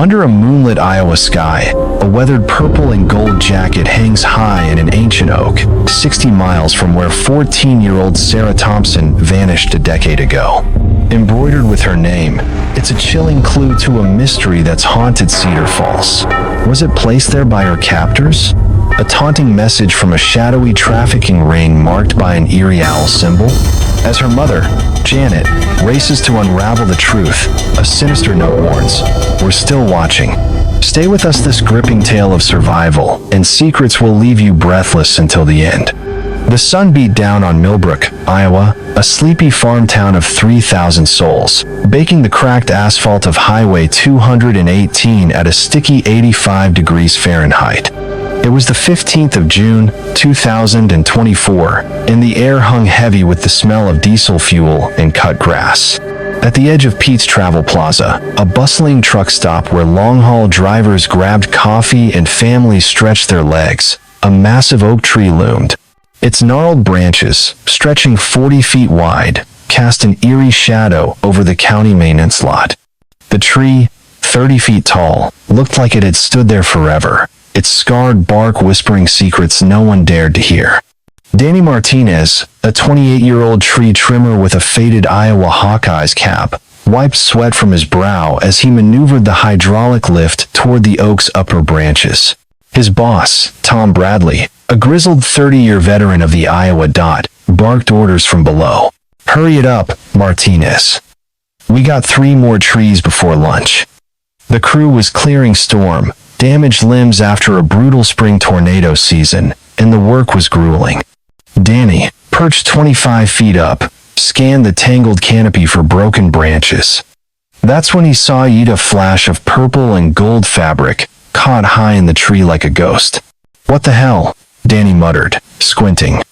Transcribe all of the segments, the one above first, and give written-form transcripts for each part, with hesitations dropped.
Under a moonlit Iowa sky, a weathered purple and gold jacket hangs high in an ancient oak, 60 miles from where 14-year-old Sarah Thompson vanished a decade ago. Embroidered with her name, it's a chilling clue to a mystery that's haunted Cedar Falls. Was it placed there by her captors? A taunting message from a shadowy trafficking ring marked by an eerie owl symbol? As her mother, Janet, races to unravel the truth, a sinister note warns, "We're still watching." Stay with us. This gripping tale of survival and secrets will leave you breathless until the end. The sun beat down on Millbrook, Iowa, a sleepy farm town of 3,000 souls, baking the cracked asphalt of Highway 218 at a sticky 85 degrees Fahrenheit. It was the 15th of June, 2024, and the air hung heavy with the smell of diesel fuel and cut grass. At the edge of Pete's Travel Plaza, a bustling truck stop where long-haul drivers grabbed coffee and families stretched their legs, a massive oak tree loomed. Its gnarled branches, stretching 40 feet wide, cast an eerie shadow over the county maintenance lot. The tree, 30 feet tall, looked like it had stood there forever, its scarred bark whispering secrets no one dared to hear. Danny Martinez, a 28-year-old tree trimmer with a faded Iowa Hawkeyes cap, wiped sweat from his brow as he maneuvered the hydraulic lift toward the oak's upper branches. His boss, Tom Bradley, a grizzled 30-year veteran of the Iowa DOT, barked orders from below. "Hurry it up, Martinez. We got 3 more trees before lunch." The crew was clearing storm, damaged limbs after a brutal spring tornado season, and the work was grueling. Danny, perched 25 feet up, scanned the tangled canopy for broken branches. That's when he saw a flash of purple and gold fabric, caught high in the tree like a ghost. "What the hell?" Danny muttered, squinting.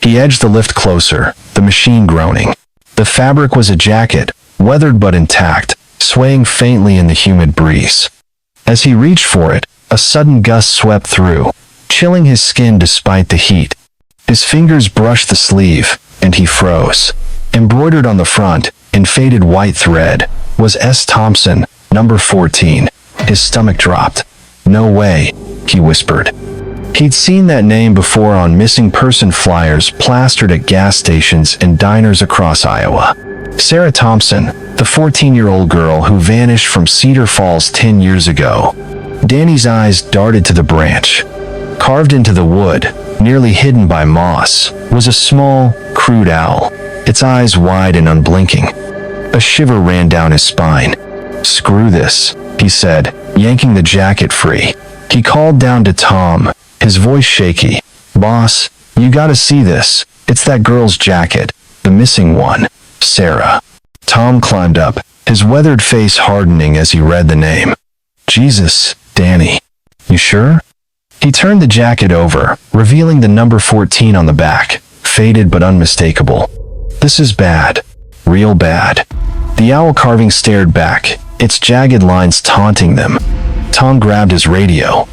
He edged the lift closer, the machine groaning. The fabric was a jacket, weathered but intact, swaying faintly in the humid breeze. As he reached for it, a sudden gust swept through, chilling his skin despite the heat. His fingers brushed the sleeve, and he froze. Embroidered on the front, in faded white thread, was S. Thompson, number 14. His stomach dropped. "No way," he whispered. He'd seen that name before on missing person flyers plastered at gas stations and diners across Iowa. Sarah Thompson, the 14-year-old girl who vanished from Cedar Falls 10 years ago. Danny's eyes darted to the branch. Carved into the wood, nearly hidden by moss, was a small, crude owl, its eyes wide and unblinking. A shiver ran down his spine. "Screw this," he said, yanking the jacket free. He called down to Tom, his voice shaky. "Boss, you gotta see this. It's that girl's jacket, the missing one, Sarah." Tom climbed up, his weathered face hardening as he read the name. "Jesus, Danny. You sure?" He turned the jacket over, revealing the number 14 on the back, faded but unmistakable. "This is bad. Real bad." The owl carving stared back, its jagged lines taunting them. Tom grabbed his radio.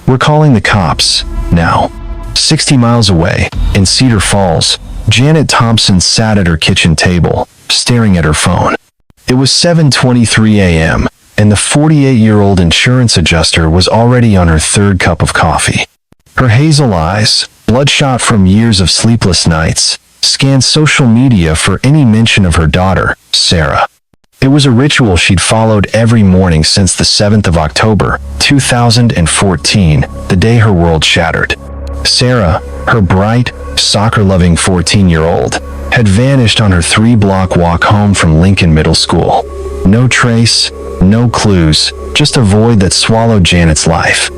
"We're calling the cops, now." 60 miles away, in Cedar Falls, Janet Thompson sat at her kitchen table, staring at her phone. It was 7:23 a.m., and the 48-year-old insurance adjuster was already on her 3rd cup of coffee. Her hazel eyes, bloodshot from years of sleepless nights, scanned social media for any mention of her daughter, Sarah. It was a ritual she'd followed every morning since the 7th of October, 2014, the day her world shattered. Sarah, her bright, soccer-loving 14-year-old, had vanished on her 3-block walk home from Lincoln Middle School. No trace, no clues, just a void that swallowed Janet's life.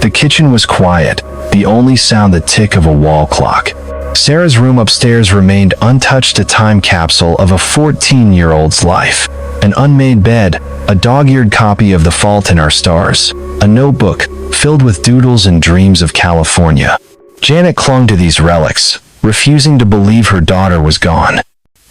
The kitchen was quiet, the only sound the tick of a wall clock. Sarah's room upstairs remained untouched, a time capsule of a 14-year-old's life. An unmade bed, a dog-eared copy of The Fault in Our Stars, a notebook filled with doodles and dreams of California. Janet clung to these relics, refusing to believe her daughter was gone.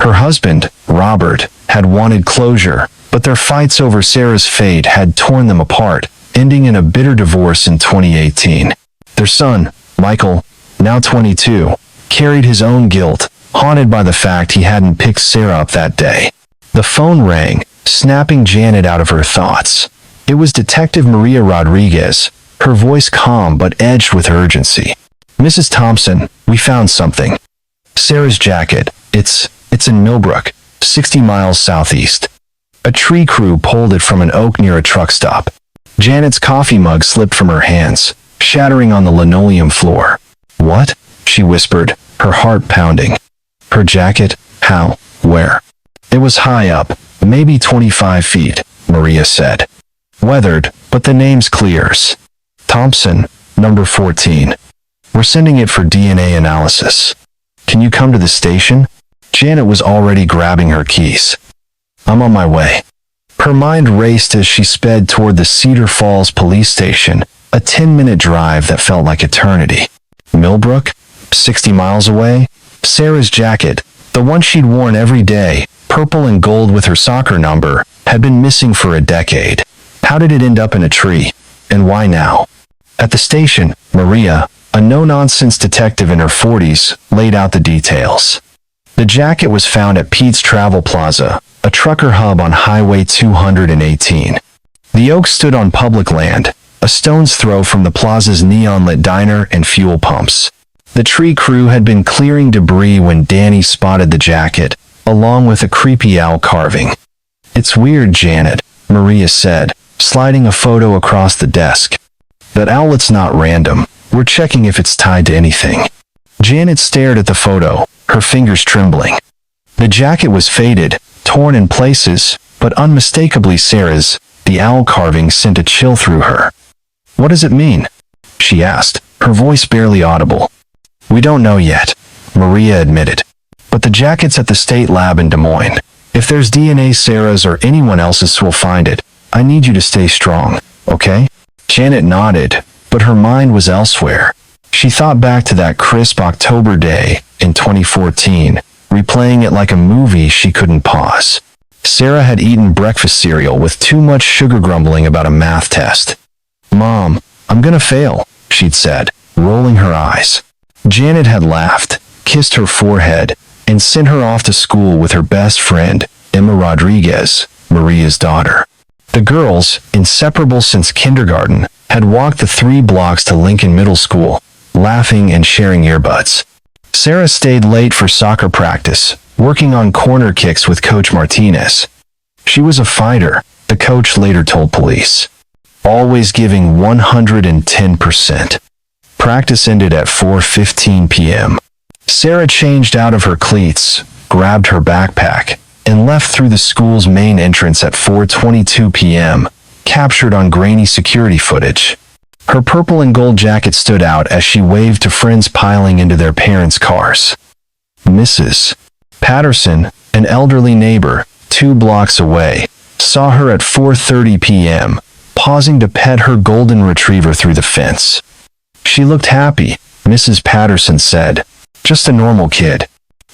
Her husband, Robert, had wanted closure, but their fights over Sarah's fate had torn them apart, ending in a bitter divorce in 2018. Their son, Michael, now 22, carried his own guilt, haunted by the fact he hadn't picked Sarah up that day. The phone rang, snapping Janet out of her thoughts. It was Detective Maria Rodriguez, her voice calm but edged with urgency. "Mrs. Thompson, we found something. Sarah's jacket. It's in Millbrook, 60 miles southeast." A tree crew pulled it from an oak near a truck stop. Janet's coffee mug slipped from her hands, shattering on the linoleum floor. "What?" she whispered, her heart pounding. "Her jacket? How? Where?" "It was high up, maybe 25 feet, Maria said. "Weathered, but the name's clears. Thompson, number 14. We're sending it for DNA analysis. Can you come to the station?" Janet was already grabbing her keys. "I'm on my way." Her mind raced as she sped toward the Cedar Falls police station, a 10-minute drive that felt like eternity. Millbrook? 60 miles away? Sarah's jacket, the one she'd worn every day, purple and gold with her soccer number, had been missing for a decade. How did it end up in a tree? And why now? At the station, Maria, a no-nonsense detective in her 40s, laid out the details. The jacket was found at Pete's Travel Plaza, a trucker hub on Highway 218. The oak stood on public land, a stone's throw from the plaza's neon-lit diner and fuel pumps. The tree crew had been clearing debris when Danny spotted the jacket, along with a creepy owl carving. "It's weird, Janet," Maria said, sliding a photo across the desk. "That owlet's not random. We're checking if it's tied to anything." Janet stared at the photo, her fingers trembling. The jacket was faded, torn in places, but unmistakably Sarah's. The owl carving sent a chill through her. "What does it mean?" she asked, her voice barely audible. "We don't know yet," Maria admitted. "But the jacket's at the state lab in Des Moines. If there's DNA Sarah's or anyone else's, we'll find it. I need you to stay strong, okay?" Janet nodded, but her mind was elsewhere. She thought back to that crisp October day in 2014, replaying it like a movie she couldn't pause. Sarah had eaten breakfast cereal with too much sugar, grumbling about a math test. "Mom, I'm gonna fail," she'd said, rolling her eyes. Janet had laughed, kissed her forehead, and sent her off to school with her best friend, Emma Rodriguez, Maria's daughter. The girls, inseparable since kindergarten, had walked the 3 blocks to Lincoln Middle School, laughing and sharing earbuds. Sarah stayed late for soccer practice, working on corner kicks with Coach Martinez. She was a fighter, the coach later told police, always giving 110%. Practice ended at 4:15 p.m. Sarah changed out of her cleats, grabbed her backpack, and left through the school's main entrance at 4:22 p.m., captured on grainy security footage. Her purple and gold jacket stood out as she waved to friends piling into their parents' cars. Mrs. Patterson, an elderly neighbor, 2 blocks away, saw her at 4:30 p.m., pausing to pet her golden retriever through the fence. "She looked happy," Mrs. Patterson said. "Just a normal kid."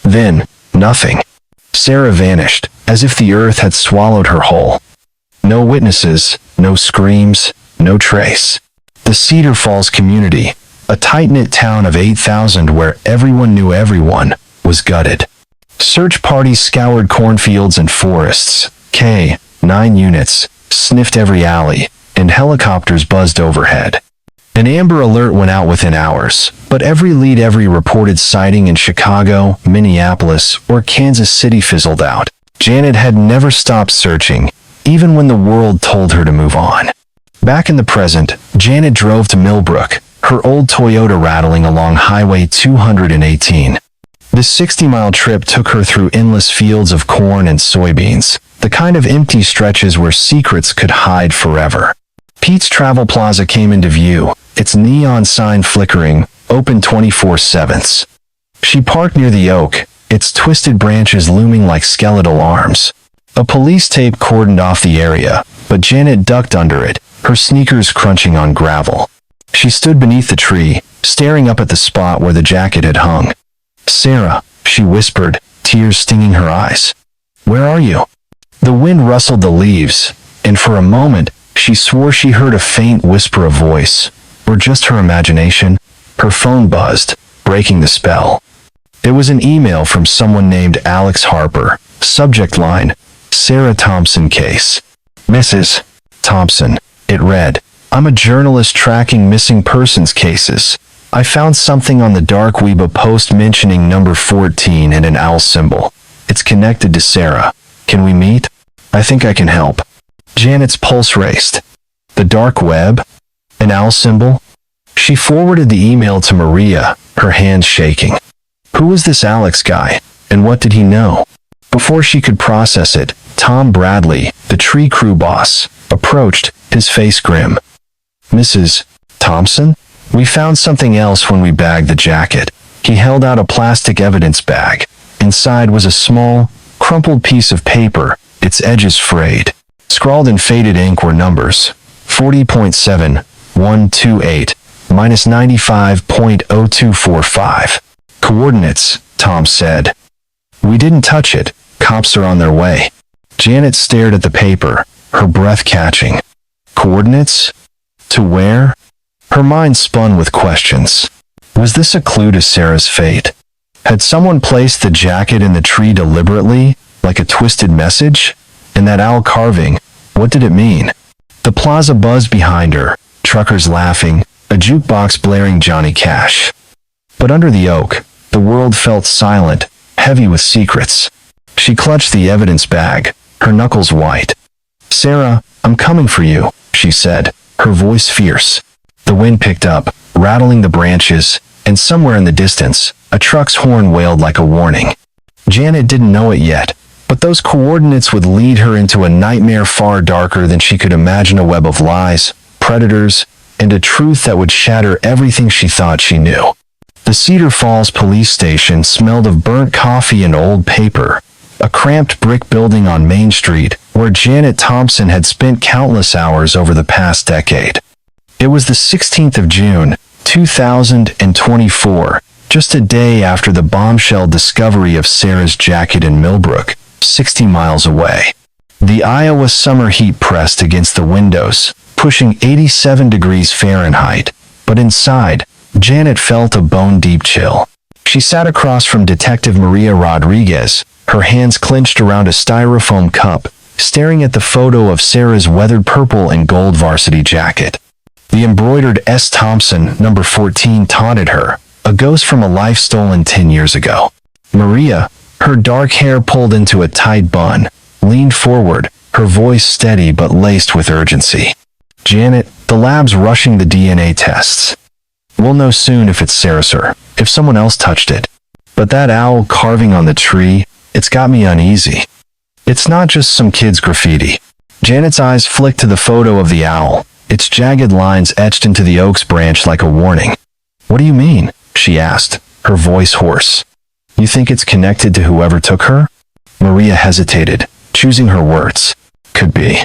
Then, nothing. Sarah vanished, as if the earth had swallowed her whole. No witnesses, no screams, no trace. The Cedar Falls community, a tight-knit town of 8,000 where everyone knew everyone, was gutted. Search parties scoured cornfields and forests. K-9 units sniffed every alley, and helicopters buzzed overhead. An Amber Alert went out within hours, but every lead, every reported sighting in Chicago, Minneapolis, or Kansas City fizzled out. Janet had never stopped searching, even when the world told her to move on. Back in the present, Janet drove to Millbrook, her old Toyota rattling along Highway 218. This 60-mile trip took her through endless fields of corn and soybeans, the kind of empty stretches where secrets could hide forever. Pete's Travel Plaza came into view, its neon sign flickering, open 24/7. She parked near the oak, its twisted branches looming like skeletal arms. A police tape cordoned off the area, but Janet ducked under it, her sneakers crunching on gravel. She stood beneath the tree, staring up at the spot where the jacket had hung. "Sarah," she whispered, tears stinging her eyes. "Where are you?" The wind rustled the leaves, and for a moment, she swore she heard a faint whisper of voice, or just her imagination. Her phone buzzed, breaking the spell. It was an email from someone named Alex Harper. Subject line, "Sarah Thompson case." "Mrs. Thompson. It read, I'm a journalist tracking missing persons cases. I found something on the dark web, a post mentioning number 14 and an owl symbol. It's connected to Sarah. Can we meet? I think I can help. Janet's pulse raced. The dark web? An owl symbol? She forwarded the email to Maria, her hands shaking. Who was this Alex guy, and what did he know? Before she could process it, Tom Bradley, the tree crew boss, approached, his face grim. Mrs. Thompson? We found something else when we bagged the jacket. He held out a plastic evidence bag. Inside was a small, crumpled piece of paper, its edges frayed. Scrawled in faded ink were numbers. 40.7128 minus 95.0245. Coordinates, Tom said. We didn't touch it. Cops are on their way. Janet stared at the paper, her breath catching. Coordinates? To where? Her mind spun with questions. Was this a clue to Sarah's fate? Had someone placed the jacket in the tree deliberately, like a twisted message? And that owl carving, what did it mean? The plaza buzzed behind her, truckers laughing, a jukebox blaring Johnny Cash. But under the oak, the world felt silent, heavy with secrets. She clutched the evidence bag, her knuckles white. Sarah, I'm coming for you, she said, her voice fierce. The wind picked up, rattling the branches, and somewhere in the distance, a truck's horn wailed like a warning. Janet didn't know it yet, but those coordinates would lead her into a nightmare far darker than she could imagine, a web of lies, predators, and a truth that would shatter everything she thought she knew. The Cedar Falls police station smelled of burnt coffee and old paper, a cramped brick building on Main Street where Janet Thompson had spent countless hours over the past decade. It was the 16th of June, 2024, just a day after the bombshell discovery of Sarah's jacket in Millbrook, 60 miles away. The Iowa summer heat pressed against the windows, pushing 87 degrees Fahrenheit, but inside, Janet felt a bone-deep chill. She sat across from Detective Maria Rodriguez, her hands clenched around a styrofoam cup, staring at the photo of Sarah's weathered purple and gold varsity jacket. The embroidered S. Thompson, number 14, taunted her, a ghost from a life stolen 10 years ago. Maria, her dark hair pulled into a tight bun, leaned forward, her voice steady but laced with urgency. Janet, the lab's rushing the DNA tests. We'll know soon if it's Sarah's or if someone else touched it. But that owl carving on the tree, it's got me uneasy. It's not just some kid's graffiti. Janet's eyes flicked to the photo of the owl, its jagged lines etched into the oak's branch like a warning. What do you mean? She asked, her voice hoarse. You think it's connected to whoever took her? Maria hesitated, choosing her words. Could be.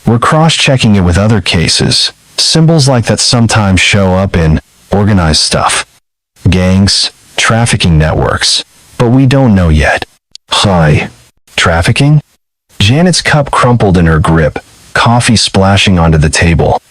We're cross-checking it with other cases, symbols like that sometimes show up in organized stuff. Gangs, trafficking networks, but we don't know yet. Hi. Trafficking? Janet's cup crumpled in her grip, coffee splashing onto the table.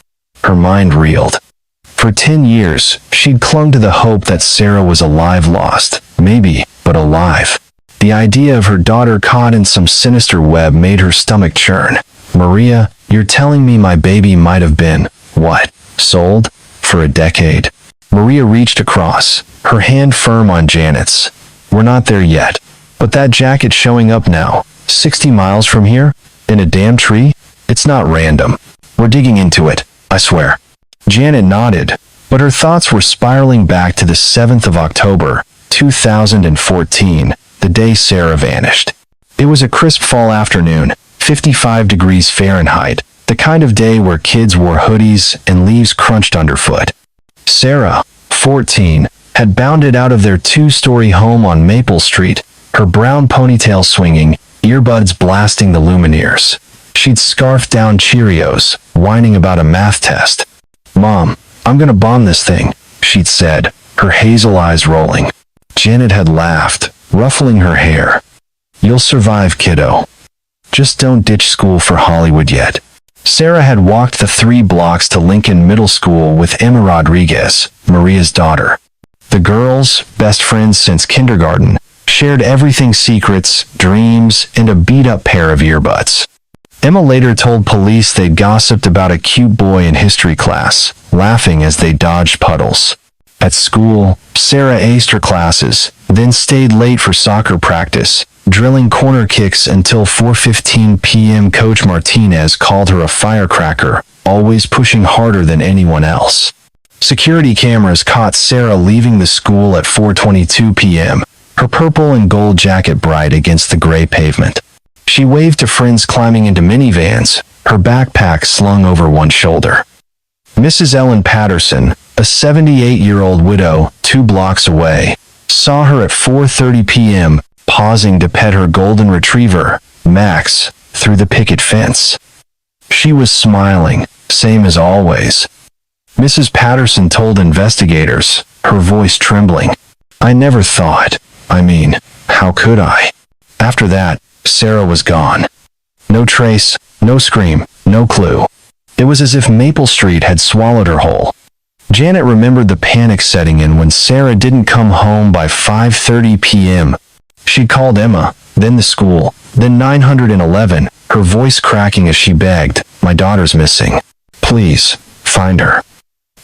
Her mind reeled. For 10 years, she'd clung to the hope that Sarah was alive, lost, maybe, but alive. The idea of her daughter caught in some sinister web made her stomach churn. Maria, you're telling me my baby might have been, what, sold? For a decade? Maria reached across, her hand firm on Janet's. We're not there yet. But that jacket showing up now, 60 miles from here, in a damn tree? It's not random. We're digging into it, I swear. Janet nodded, but her thoughts were spiraling back to the 7th of October, 2014, the day Sarah vanished. It was a crisp fall afternoon, 55 degrees Fahrenheit, the kind of day where kids wore hoodies and leaves crunched underfoot. Sarah, 14, had bounded out of their two-story home on Maple Street, her brown ponytail swinging, earbuds blasting the Lumineers. She'd scarfed down Cheerios, whining about a math test. Mom, I'm gonna bomb this thing, she'd said, her hazel eyes rolling. Janet had laughed, ruffling her hair. You'll survive, kiddo. Just don't ditch school for Hollywood yet. Sarah had walked the 3 blocks to Lincoln Middle School with Emma Rodriguez, Maria's daughter. The girls, best friends since kindergarten, shared everything, secrets, dreams, and a beat-up pair of earbuds. Emma later told police they'd gossiped about a cute boy in history class, laughing as they dodged puddles. At school, Sarah aced her classes, then stayed late for soccer practice, drilling corner kicks until 4:15 p.m. Coach Martinez called her a firecracker, always pushing harder than anyone else. Security cameras caught Sarah leaving the school at 4:22 p.m., her purple and gold jacket bright against the gray pavement. She waved to friends climbing into minivans, her backpack slung over one shoulder. Mrs. Ellen Patterson, a 78-year-old widow 2 blocks away, saw her at 4:30 p.m., pausing to pet her golden retriever, Max, through the picket fence. She was smiling, same as always. Mrs. Patterson told investigators, her voice trembling, "I never thought, how could I?" After that, Sarah was gone. No trace, no scream, no clue. It was as if Maple Street had swallowed her whole. Janet remembered the panic setting in when Sarah didn't come home by 5:30 p.m. She called Emma, then the school, then 911, her voice cracking as she begged, "My daughter's missing. Please, find her."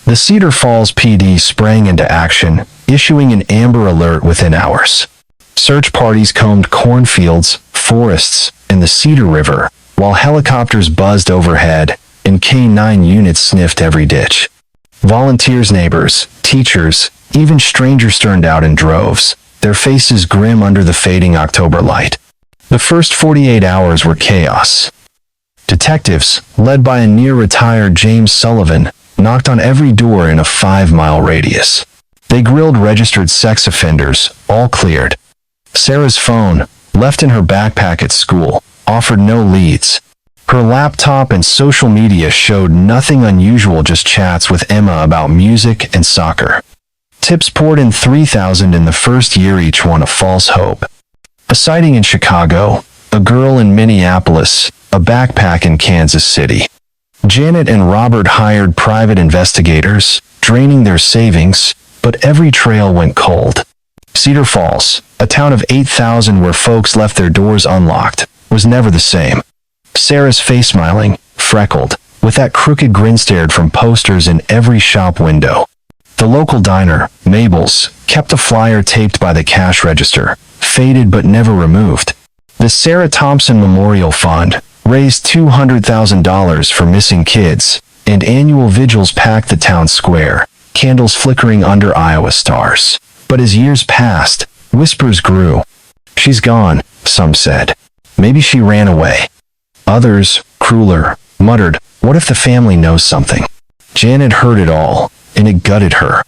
The Cedar Falls PD sprang into action, issuing an Amber Alert within hours. Search parties combed cornfields, forests, and the Cedar River, while helicopters buzzed overhead and K-9 units sniffed every ditch. Volunteers, neighbors, teachers, even strangers turned out in droves, their faces grim under the fading October light. The first 48 hours were chaos. Detectives, led by a near-retired James Sullivan, knocked on every door in a 5-mile radius. They grilled registered sex offenders, all cleared. Sarah's phone, left in her backpack at school, offered no leads. Her laptop and social media showed nothing unusual, just chats with Emma about music and soccer. Tips poured in 3,000 in the first year, each one a false hope. A sighting in Chicago, a girl in Minneapolis, a backpack in Kansas City. Janet and Robert hired private investigators, draining their savings, but every trail went cold. Cedar Falls, a town of 8,000 where folks left their doors unlocked, was never the same. Sarah's face smiling, freckled, with that crooked grin stared from posters in every shop window. The local diner, Mabel's, kept a flyer taped by the cash register, faded but never removed. The Sarah Thompson Memorial Fund raised $200,000 for missing kids, and annual vigils packed the town square, candles flickering under Iowa stars. But as years passed, whispers grew. "She's gone," some said. "Maybe she ran away." Others, crueler, muttered, "What if the family knows something?" Janet heard it all, and it gutted her.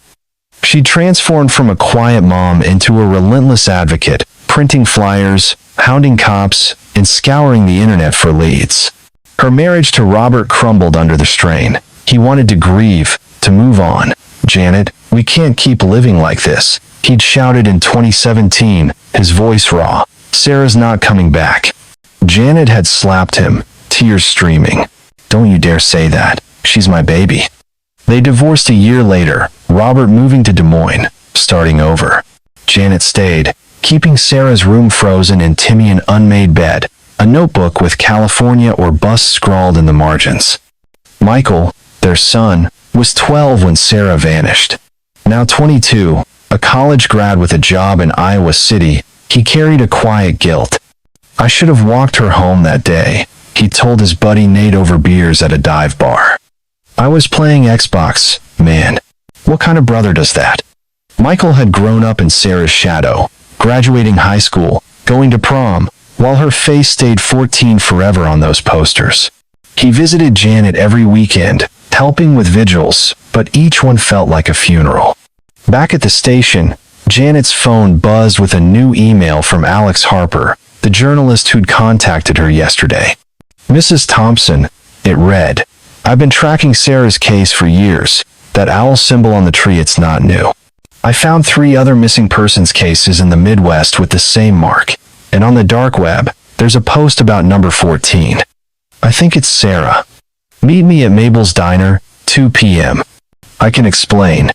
She transformed from a quiet mom into a relentless advocate, printing flyers, hounding cops, and scouring the internet for leads. Her marriage to Robert crumbled under the strain. He wanted to grieve, to move on. "Janet, we can't keep living like this," he'd shouted in 2017, his voice raw. "Sarah's not coming back." Janet had slapped him, tears streaming. "Don't you dare say that. She's my baby." They divorced a year later, Robert moving to Des Moines, starting over. Janet stayed, keeping Sarah's room frozen in Timmy an unmade bed, a notebook with California or bust scrawled in the margins. Michael, their son, was 12 when Sarah vanished. Now 22, a college grad with a job in Iowa City, he carried a quiet guilt. "I should have walked her home that day," he told his buddy Nate over beers at a dive bar. "I was playing Xbox, man. What kind of brother does that?" Michael had grown up in Sarah's shadow, graduating high school, going to prom, while her face stayed 14 forever on those posters. He visited Janet every weekend, helping with vigils, but each one felt like a funeral. Back at the station, Janet's phone buzzed with a new email from Alex Harper, the journalist who'd contacted her yesterday. "Mrs. Thompson," it read, "I've been tracking Sarah's case for years. That owl symbol on the tree, it's not new. I found 3 other missing persons cases in the Midwest with the same mark, and on the dark web, there's a post about number 14. I think it's Sarah. Meet me at Mabel's Diner, 2 p.m. I can explain."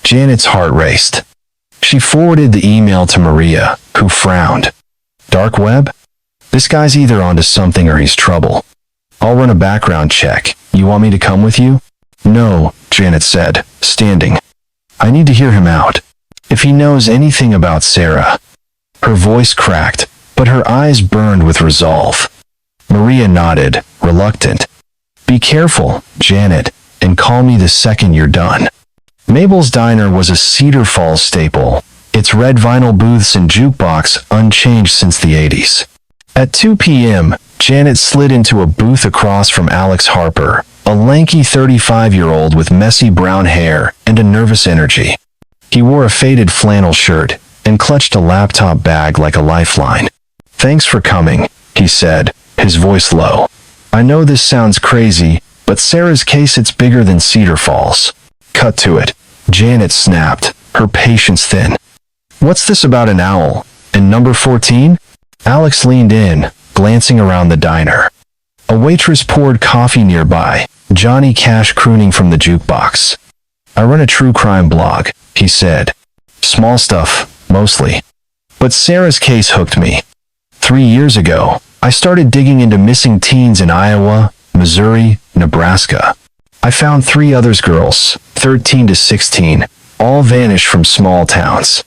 Janet's heart raced. She forwarded the email to Maria, who frowned. "Dark web? This guy's either onto something or he's trouble." I'll run a background check. You want me to come with you? No, Janet said, standing. I need to hear him out. If he knows anything about Sarah. Her voice cracked, but her eyes burned with resolve. Maria nodded, reluctant. Be careful, Janet, and call me the second you're done. Mabel's Diner was a Cedar Falls staple, its red vinyl booths and jukebox unchanged since the 80s. At 2 p.m., Janet slid into a booth across from Alex Harper, a lanky 35-year-old with messy brown hair and a nervous energy. He wore a faded flannel shirt and clutched a laptop bag like a lifeline. Thanks for coming, he said, his voice low. I know this sounds crazy, but Sarah's case it's bigger than Cedar Falls. Cut to it. Janet snapped, her patience thin. What's this about an owl? And number 14? Alex leaned in, glancing around the diner. A waitress poured coffee nearby, Johnny Cash crooning from the jukebox. I run a true crime blog, he said. Small stuff, mostly. But Sarah's case hooked me. 3 years ago, I started digging into missing teens in Iowa, Missouri, Nebraska. I found 3 others girls, 13 to 16, all vanished from small towns.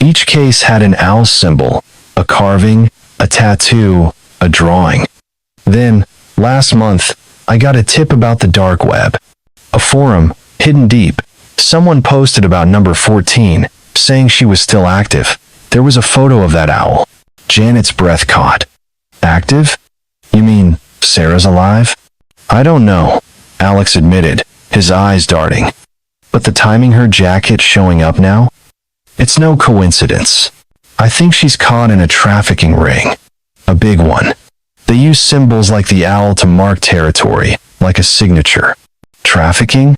Each case had an owl symbol, a carving, a tattoo, a drawing. Then, last month, I got a tip about the dark web. A forum, hidden deep. Someone posted about number 14, saying she was still active. There was a photo of that owl. Janet's breath caught. Active? You mean, Sarah's alive? I don't know, Alex admitted, his eyes darting. But the timing her jacket showing up now? It's no coincidence. I think she's caught in a trafficking ring. A big one. They use symbols like the owl to mark territory, like a signature. Trafficking?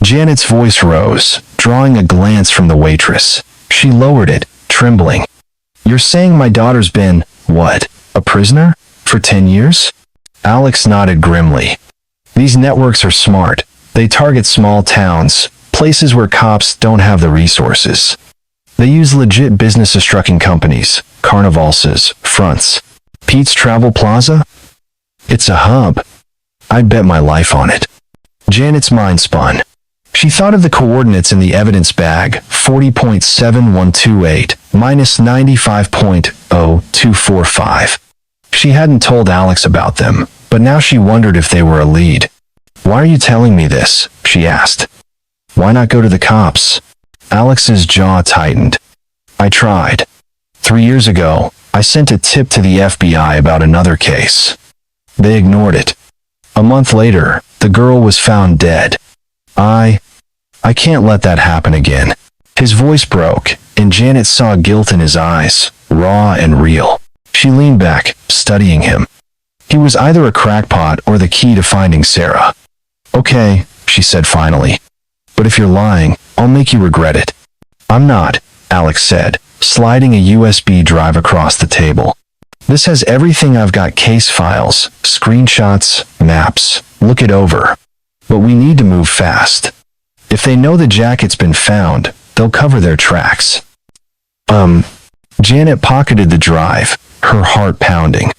Janet's voice rose, drawing a glance from the waitress. She lowered it, trembling. You're saying my daughter's been, what, a prisoner? For 10 years? Alex nodded grimly. These networks are smart. They target small towns, places where cops don't have the resources. They use legit business trucking companies, Carnivalses, Fronts. Pete's Travel Plaza? It's a hub. I'd bet my life on it. Janet's mind spun. She thought of the coordinates in the evidence bag, 40.7128 minus 95.0245. She hadn't told Alex about them, but now she wondered if they were a lead. Why are you telling me this? She asked. Why not go to the cops? Alex's jaw tightened. I tried. 3 years ago, I sent a tip to the FBI about another case. They ignored it. A month later, the girl was found dead. I can't let that happen again. His voice broke, and Janet saw guilt in his eyes, raw and real. She leaned back, studying him. He was either a crackpot or the key to finding Sarah. Okay, she said finally. But if you're lying, I'll make you regret it. I'm not, Alex said, sliding a USB drive across the table. This has everything. I've got case files, screenshots, maps. Look it over. But we need to move fast. If they know the jacket's been found, they'll cover their tracks. Janet pocketed the drive, her heart pounding.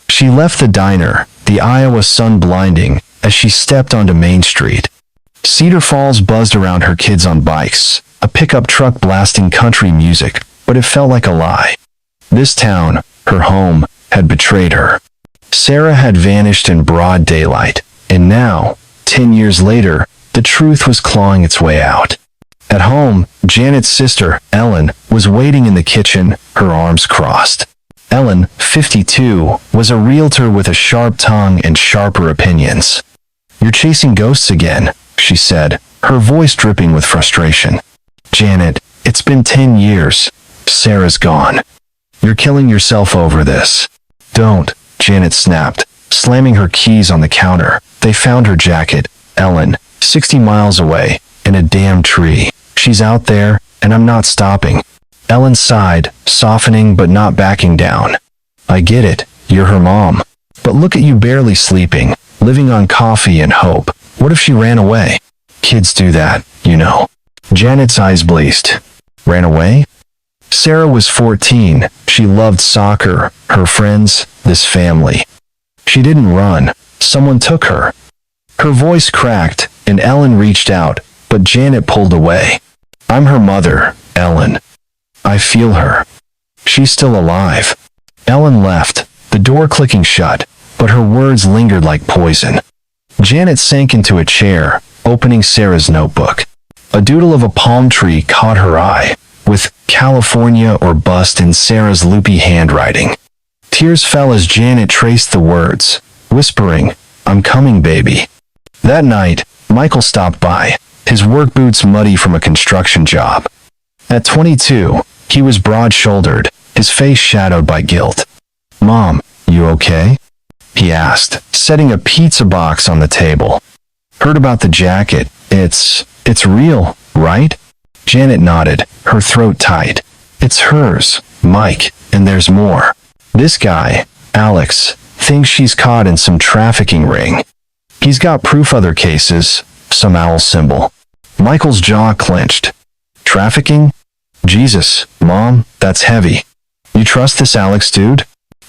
She left the diner, the Iowa sun blinding, as she stepped onto Main Street. Cedar Falls buzzed around her kids on bikes, a pickup truck blasting country music, but it felt like a lie. This town, her home, had betrayed her. Sarah had vanished in broad daylight, and now, 10 years later, the truth was clawing its way out. At home, Janet's sister, Ellen, was waiting in the kitchen, her arms crossed. Ellen, 52, was a realtor with a sharp tongue and sharper opinions. You're chasing ghosts again, she said, her voice dripping with frustration. Janet, it's been 10 years. Sarah's gone. You're killing yourself over this. Don't, Janet snapped, slamming her keys on the counter. They found her jacket, Ellen, 60 miles away, in a damn tree. She's out there, and I'm not stopping. Ellen sighed, softening but not backing down. I get it, you're her mom. But look at you barely sleeping, living on coffee and hope. What if she ran away? Kids do that, you know. Janet's eyes blazed. Ran away? Sarah was 14. She loved soccer, her friends, this family. She didn't run. Someone took her. Her voice cracked, and Ellen reached out, but Janet pulled away. I'm her mother, Ellen. I feel her. She's still alive. Ellen left, the door clicking shut, but her words lingered like poison. Janet sank into a chair, opening Sarah's notebook. A doodle of a palm tree caught her eye, with California or bust in Sarah's loopy handwriting. Tears fell as Janet traced the words, whispering, I'm coming, baby. That night, Michael stopped by, his work boots muddy from a construction job. At 22, he was broad-shouldered, his face shadowed by guilt. Mom, you okay? He asked, setting a pizza box on the table. Heard about the jacket. It's real, right? Janet nodded, her throat tight. It's hers, Mike, and there's more. This guy, Alex, thinks she's caught in some trafficking ring. He's got proof other cases, some owl symbol. Michael's jaw clenched. Trafficking? Jesus, Mom, that's heavy. You trust this Alex dude?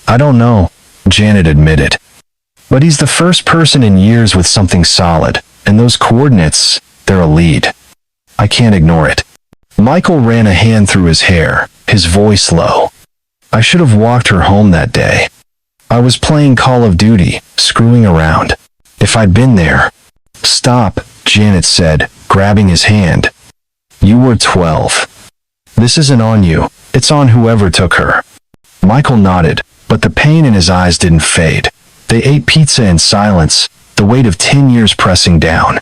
I don't know, Janet admitted. But he's the first person in years with something solid, and those coordinates, they're a lead. I can't ignore it. Michael ran a hand through his hair, his voice low. I should have walked her home that day. I was playing Call of Duty, screwing around. If I'd been there. Stop, Janet said, grabbing his hand. You were 12. This isn't on you, it's on whoever took her. Michael nodded, but the pain in his eyes didn't fade. They ate pizza in silence, the weight of 10 years pressing down.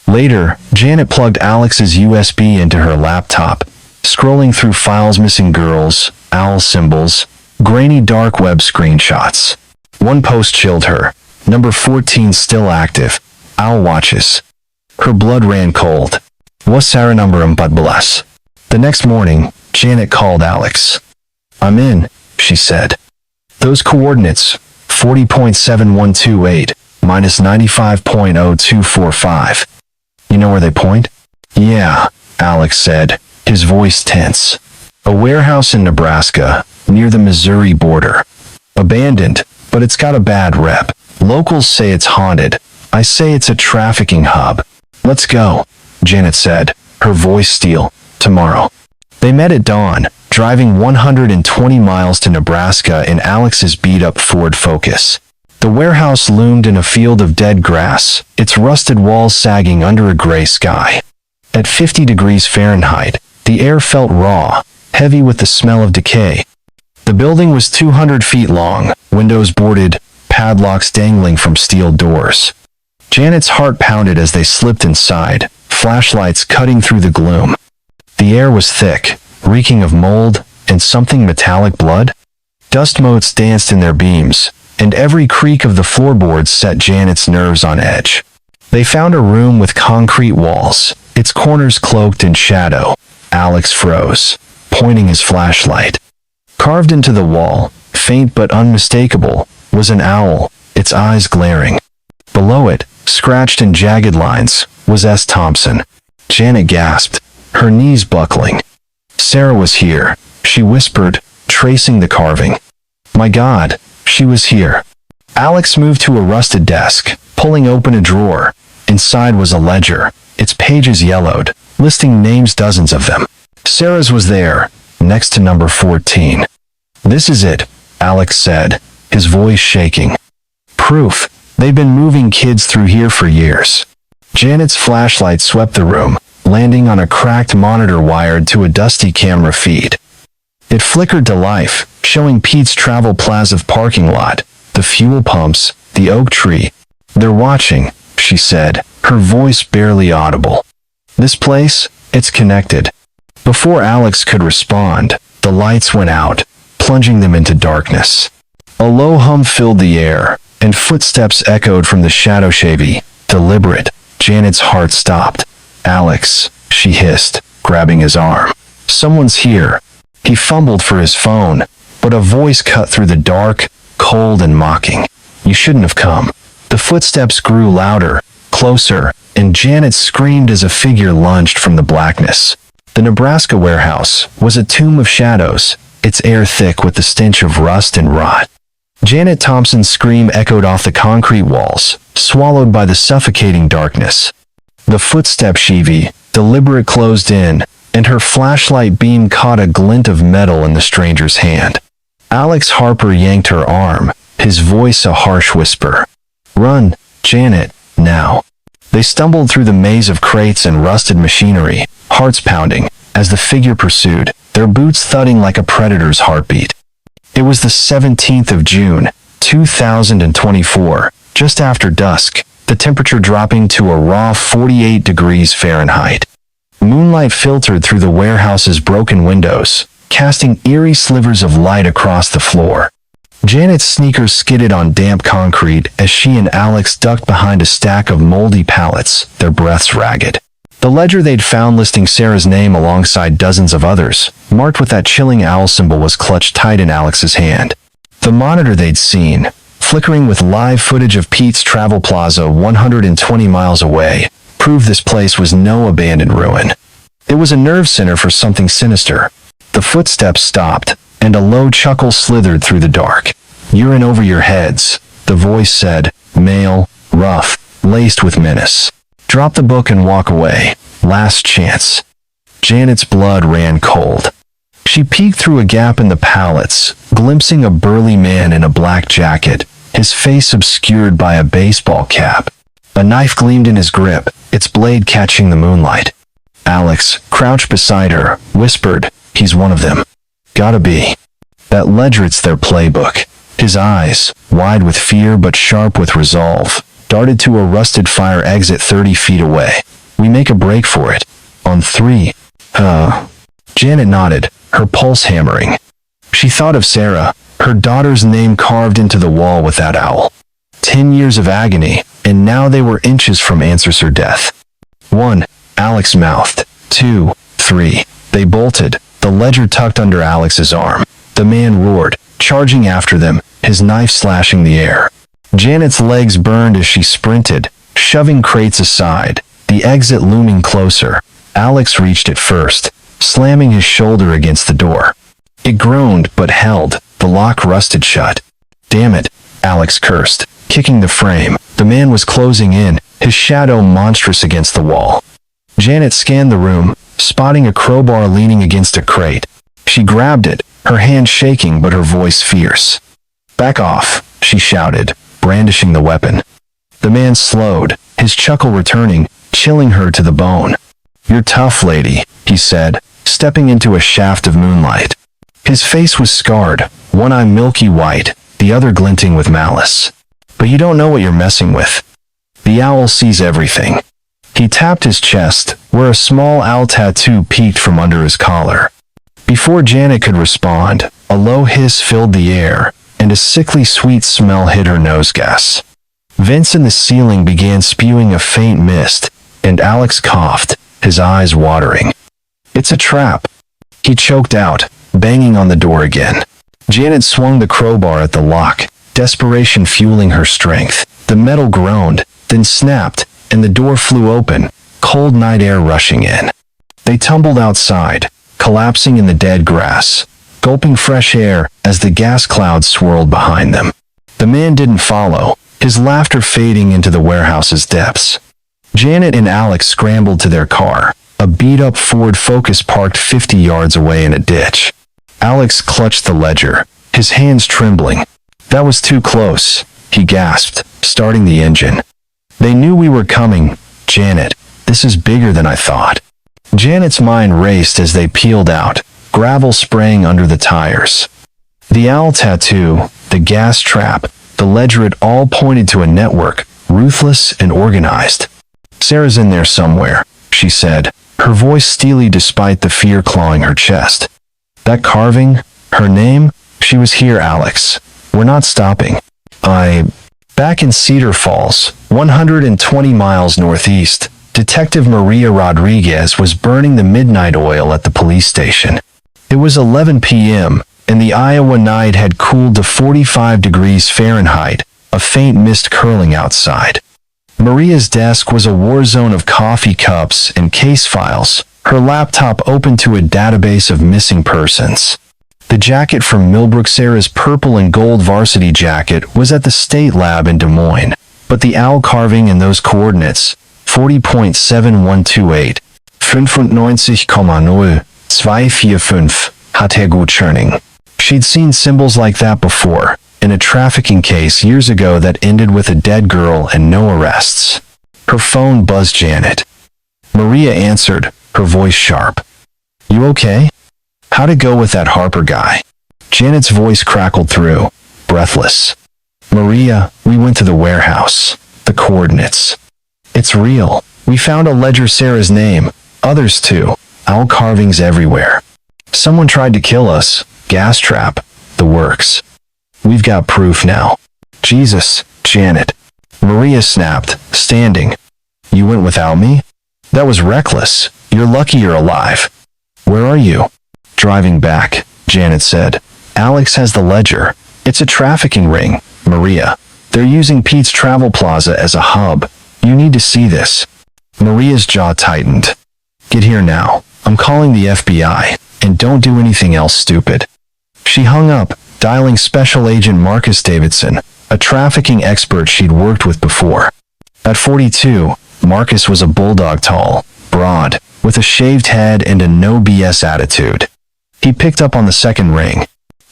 Later, Janet plugged Alex's USB into her laptop, scrolling through files missing girls, owl symbols, grainy dark web screenshots. One post chilled her. Number 14 still active. Owl watches. Her blood ran cold. Was Sarah number 14? The next morning, Janet called Alex. I'm in, she said. Those coordinates, 40.7128 minus 95.0245. You know where they point? Yeah, Alex said, his voice tense. A warehouse in Nebraska, near the Missouri border. Abandoned, but it's got a bad rep. Locals say it's haunted. I say it's a trafficking hub. Let's go, Janet said, her voice steel. Tomorrow. They met at dawn, driving 120 miles to Nebraska in Alex's beat-up Ford Focus. The warehouse loomed in a field of dead grass, its rusted walls sagging under a gray sky. At 50 degrees Fahrenheit, the air felt raw, heavy with the smell of decay. The building was 200 feet long, windows boarded, padlocks dangling from steel doors. Janet's heart pounded as they slipped inside, flashlights cutting through the gloom. The air was thick, reeking of mold and something metallic blood. Dust motes danced in their beams, and every creak of the floorboards set Janet's nerves on edge. They found a room with concrete walls, its corners cloaked in shadow. Alex froze, pointing his flashlight. Carved into the wall, faint but unmistakable, was an owl, its eyes glaring. Below it, scratched in jagged lines, was S. Thompson. Janet gasped, her knees buckling. Sarah was here, she whispered, tracing the carving. My God, she was here. Alex moved to a rusted desk, pulling open a drawer. Inside was a ledger, its pages yellowed, listing names, dozens of them. Sarah's was there, next to number 14. This is it, Alex said, his voice shaking. Proof. They've been moving kids through here for years. Janet's flashlight swept the room, landing on a cracked monitor wired to a dusty camera feed. It flickered to life, showing Pete's Travel Plaza parking lot, the fuel pumps, the oak tree. They're watching, she said, her voice barely audible. This place, it's connected. Before Alex could respond, the lights went out, plunging them into darkness. A low hum filled the air, and footsteps echoed from the shadow. Shavy, deliberate. Janet's heart stopped. Alex, she hissed, grabbing his arm. Someone's here. He fumbled for his phone, but a voice cut through the dark, cold and mocking. You shouldn't have come. The footsteps grew louder, closer, and Janet screamed as a figure lunged from the blackness. The Nebraska warehouse was a tomb of shadows, its air thick with the stench of rust and rot. Janet Thompson's scream echoed off the concrete walls, swallowed by the suffocating darkness. The footstep Shivi, deliberate, closed in, and her flashlight beam caught a glint of metal in the stranger's hand. Alex Harper yanked her arm, his voice a harsh whisper. "Run, Janet, now." They stumbled through the maze of crates and rusted machinery, hearts pounding, as the figure pursued, their boots thudding like a predator's heartbeat. It was the 17th of June, 2024, just after dusk, the temperature dropping to a raw 48 degrees Fahrenheit. Moonlight filtered through the warehouse's broken windows, casting eerie slivers of light across the floor. Janet's sneakers skidded on damp concrete as she and Alex ducked behind a stack of moldy pallets, their breaths ragged. The ledger they'd found listing Sarah's name alongside dozens of others, marked with that chilling owl symbol, was clutched tight in Alex's hand. The monitor they'd seen, flickering with live footage of Pete's Travel Plaza 120 miles away, proved this place was no abandoned ruin. It was a nerve center for something sinister. The footsteps stopped, and a low chuckle slithered through the dark. "You're in over your heads," the voice said, male, rough, laced with menace. "Drop the book and walk away. Last chance." Janet's blood ran cold. She peeked through a gap in the pallets, glimpsing a burly man in a black jacket, his face obscured by a baseball cap. A knife gleamed in his grip, its blade catching the moonlight. Alex, crouched beside her, whispered, "He's one of them. Gotta be. That ledger, it's their playbook." His eyes, wide with fear but sharp with resolve, darted to a rusted fire exit 30 feet away. "We make a break for it. On 3. Janet nodded, her pulse hammering. She thought of Sarah, her daughter's name carved into the wall with that owl. 10 years of agony, and now they were inches from answers her death. 1, Alex mouthed. 2, 3. They bolted, the ledger tucked under Alex's arm. The man roared, charging after them, his knife slashing the air. Janet's legs burned as she sprinted, shoving crates aside, the exit looming closer. Alex reached it first, slamming his shoulder against the door. It groaned but held, the lock rusted shut. "Damn it," Alex cursed, kicking the frame. The man was closing in, his shadow monstrous against the wall. Janet scanned the room, spotting a crowbar leaning against a crate. She grabbed it, her hand shaking but her voice fierce. "Back off," she shouted, brandishing the weapon. The man slowed, his chuckle returning, chilling her to the bone. "You're tough, lady," he said, stepping into a shaft of moonlight. His face was scarred, one eye milky white, the other glinting with malice. "But you don't know what you're messing with. The owl sees everything." He tapped his chest, where a small owl tattoo peeked from under his collar. Before Janet could respond, a low hiss filled the air, and a sickly sweet smell hit her nose gas. Vents in the ceiling began spewing a faint mist, and Alex coughed, his eyes watering. "It's a trap," he choked out, banging on the door again. Janet swung the crowbar at the lock, desperation fueling her strength. The metal groaned, then snapped, and the door flew open, cold night air rushing in. They tumbled outside, collapsing in the dead grass, gulping fresh air as the gas cloud swirled behind them. The man didn't follow, his laughter fading into the warehouse's depths. Janet and Alex scrambled to their car, a beat-up Ford Focus parked 50 yards away in a ditch. Alex clutched the ledger, his hands trembling. "That was too close," he gasped, starting the engine. "They knew we were coming, Janet. This is bigger than I thought." Janet's mind raced as they peeled out, gravel spraying under the tires. The owl tattoo, the gas trap, the ledger, it all pointed to a network, ruthless and organized. "Sarah's in there somewhere," she said, her voice steely despite the fear clawing her chest. "That carving, her name, she was here, Alex. We're not stopping." Back in Cedar Falls, 120 miles northeast, Detective Maria Rodriguez was burning the midnight oil at the police station. It was 11 p.m., and the Iowa night had cooled to 45 degrees Fahrenheit, a faint mist curling outside. Maria's desk was a war zone of coffee cups and case files, her laptop open to a database of missing persons. The jacket from Millbrook. Sarah's purple and gold varsity jacket was at the state lab in Des Moines, but the owl carving in those coordinates, 40.7128, 95,00245, hatte gut churning. She'd seen symbols like that before, in a trafficking case years ago that ended with a dead girl and no arrests. Her phone buzzed. Janet. Maria answered, her voice sharp. You okay? How'd it go with that Harper guy? Janet's voice crackled through, breathless. Maria, we went to the warehouse. The coordinates. It's real. We found a ledger. Sarah's name. Others too. Owl carvings everywhere. Someone tried to kill us. Gas trap. The works. We've got proof now. Jesus, Janet. Maria snapped, standing. You went without me? That was reckless. You're lucky you're alive. Where are you? Driving back, Janet said. Alex has the ledger. It's a trafficking ring, Maria. They're using Pete's Travel Plaza as a hub. You need to see this. Maria's jaw tightened. Get here now. I'm calling the FBI, and don't do anything else stupid. She hung up, dialing Special Agent Marcus Davidson, a trafficking expert she'd worked with before. At 42, Marcus was a bulldog tall, broad, with a shaved head and a no BS attitude. He picked up on the second ring.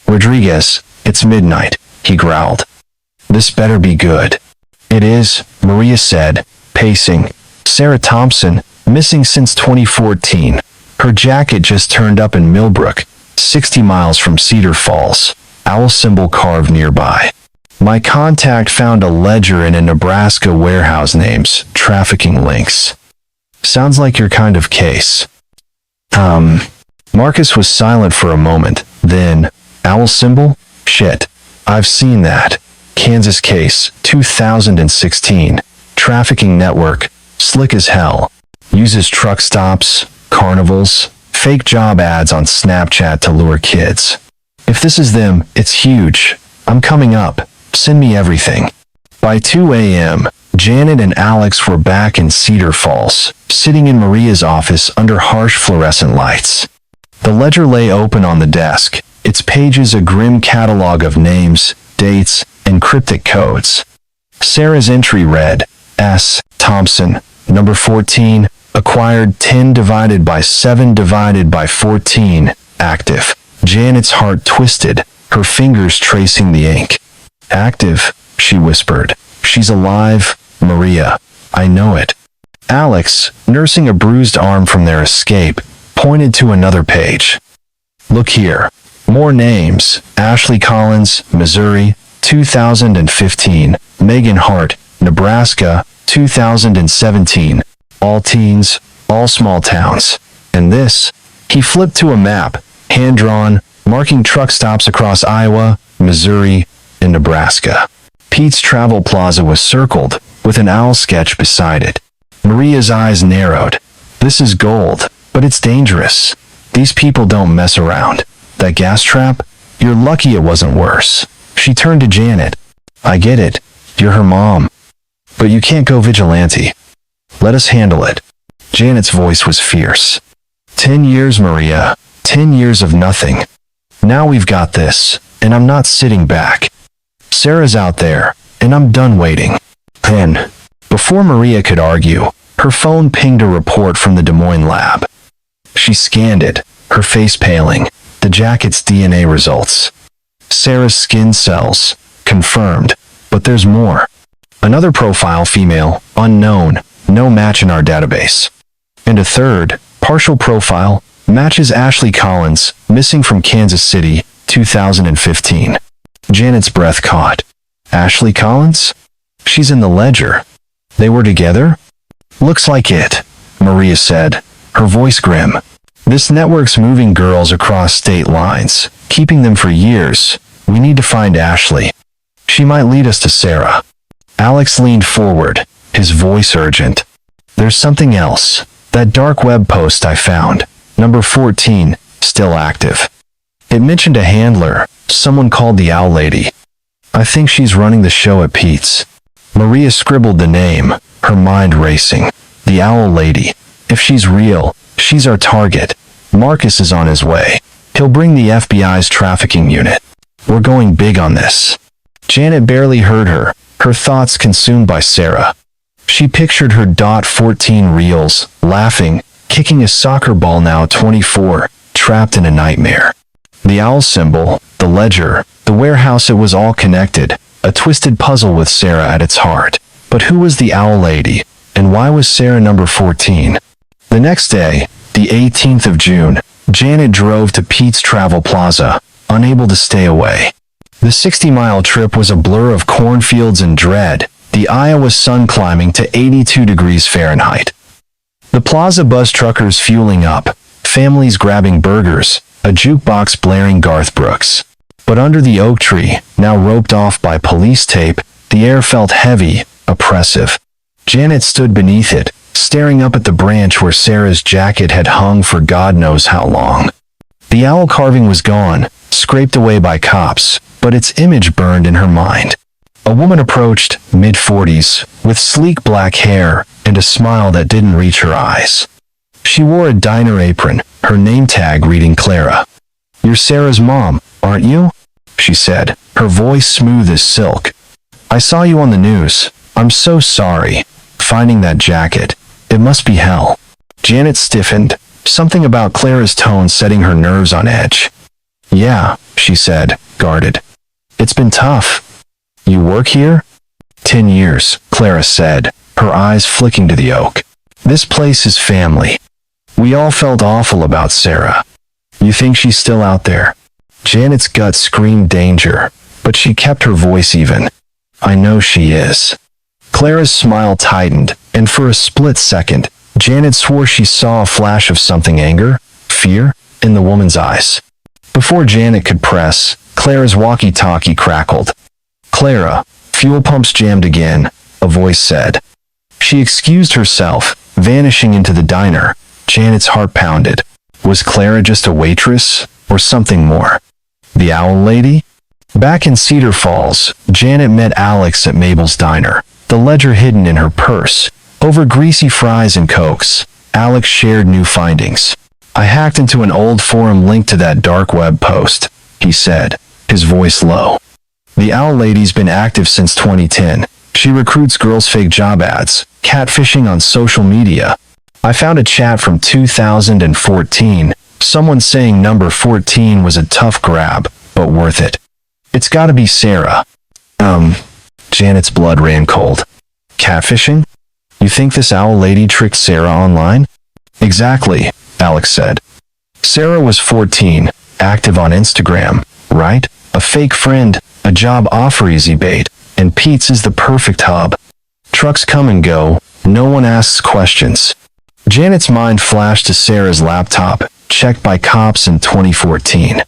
Rodriguez, it's midnight, he growled. This better be good. It is, Maria said, pacing. Sarah Thompson, missing since 2014. Her jacket just turned up in Millbrook, 60 miles from Cedar Falls. Owl symbol carved nearby. My contact found a ledger in a Nebraska warehouse. Names, trafficking links. Sounds like your kind of case. Marcus was silent for a moment, then, owl symbol? Shit. I've seen that. Kansas case, 2016. Trafficking network, slick as hell. Uses truck stops, carnivals, fake job ads on Snapchat to lure kids. If this is them, it's huge. I'm coming up. Send me everything. By 2 a.m., Janet and Alex were back in Cedar Falls, sitting in Maria's office under harsh fluorescent lights. The ledger lay open on the desk, its pages a grim catalog of names, dates, and cryptic codes. Sarah's entry read, S. Thompson, number 14, acquired 10 divided by 7 divided by 14, active. Janet's heart twisted, her fingers tracing the ink. Active, she whispered. She's alive, Maria. I know it. Alex, nursing a bruised arm from their escape, pointed to another page. Look here. More names. Ashley Collins, Missouri, 2015. Megan Hart, Nebraska, 2017. All teens, all small towns. And this? He flipped to a map, hand-drawn, marking truck stops across Iowa, Missouri, and Nebraska. Pete's Travel Plaza was circled, with an owl sketch beside it. Maria's eyes narrowed. This is gold, but it's dangerous. These people don't mess around. That gas trap? You're lucky it wasn't worse. She turned to Janet. I get it. You're her mom. But you can't go vigilante. Let us handle it. Janet's voice was fierce. 10 years, Maria. 10 years of nothing. Now we've got this, and I'm not sitting back. Sarah's out there, and I'm done waiting. Then, before Maria could argue, her phone pinged a report from the Des Moines lab. She scanned it, her face paling. The jacket's DNA results. Sarah's skin cells. Confirmed. But there's more. Another profile, female, unknown, no match in our database. And a third, partial profile, matches Ashley Collins, missing from Kansas City, 2015. Janet's breath caught. Ashley Collins? She's in the ledger. They were together? Looks like it, Maria said, her voice grim. This network's moving girls across state lines, keeping them for years. We need to find Ashley. She might lead us to Sarah. Alex leaned forward, his voice urgent. There's something else. That dark web post I found, number 14, still active. It mentioned a handler, someone called the Owl Lady. I think she's running the show at Pete's. Maria scribbled the name, her mind racing. The Owl Lady. If she's real, she's our target. Marcus is on his way. He'll bring the FBI's trafficking unit. We're going big on this. Janet barely heard her, her thoughts consumed by Sarah. She pictured her .14 reels, laughing, kicking a soccer ball now 24, trapped in a nightmare. The owl symbol, the ledger, the warehouse, it was all connected, a twisted puzzle with Sarah at its heart. But who was the owl lady, and why was Sarah number 14? The next day, the 18th of June, Janet drove to Pete's Travel Plaza, unable to stay away. The 60-mile trip was a blur of cornfields and dread, the Iowa sun climbing to 82 degrees Fahrenheit. The plaza bus truckers fueling up, families grabbing burgers, a jukebox blaring Garth Brooks. But under the oak tree, now roped off by police tape, the air felt heavy, oppressive. Janet stood beneath it, staring up at the branch where Sarah's jacket had hung for God knows how long. The owl carving was gone, scraped away by cops, but its image burned in her mind. A woman approached, mid-40s, with sleek black hair and a smile that didn't reach her eyes. She wore a diner apron, her name tag reading Clara. "You're Sarah's mom, aren't you?" she said, her voice smooth as silk. "I saw you on the news. I'm so sorry. Finding that jacket. It must be hell." Janet stiffened, something about Clara's tone setting her nerves on edge. "Yeah," she said, guarded. "It's been tough." "You work here?" 10 years, Clara said, her eyes flicking to the oak. "This place is family. We all felt awful about Sarah. You think she's still out there?" Janet's gut screamed danger, but she kept her voice even. "I know she is." Clara's smile tightened, and for a split second, Janet swore she saw a flash of something, anger, fear, in the woman's eyes. Before Janet could press, Clara's walkie-talkie crackled. "Clara, fuel pumps jammed again," a voice said. She excused herself, vanishing into the diner. Janet's heart pounded. Was Clara just a waitress, or something more? The owl lady? Back in Cedar Falls, Janet met Alex at Mabel's diner, the ledger hidden in her purse. Over greasy fries and cokes, Alex shared new findings. "I hacked into an old forum linked to that dark web post," he said, his voice low. "The owl lady's been active since 2010. She recruits girls' fake job ads, catfishing on social media. I found a chat from 2014, someone saying number 14 was a tough grab, but worth it. It's gotta be Sarah." Janet's blood ran cold. "Catfishing? You think this owl lady tricked Sarah online?" "Exactly," Alex said. "Sarah was 14, active on Instagram, right? A fake friend, a job offer, easy bait, and Pete's is the perfect hub. Trucks come and go, no one asks questions." Janet's mind flashed to Sarah's laptop, checked by cops in 2014.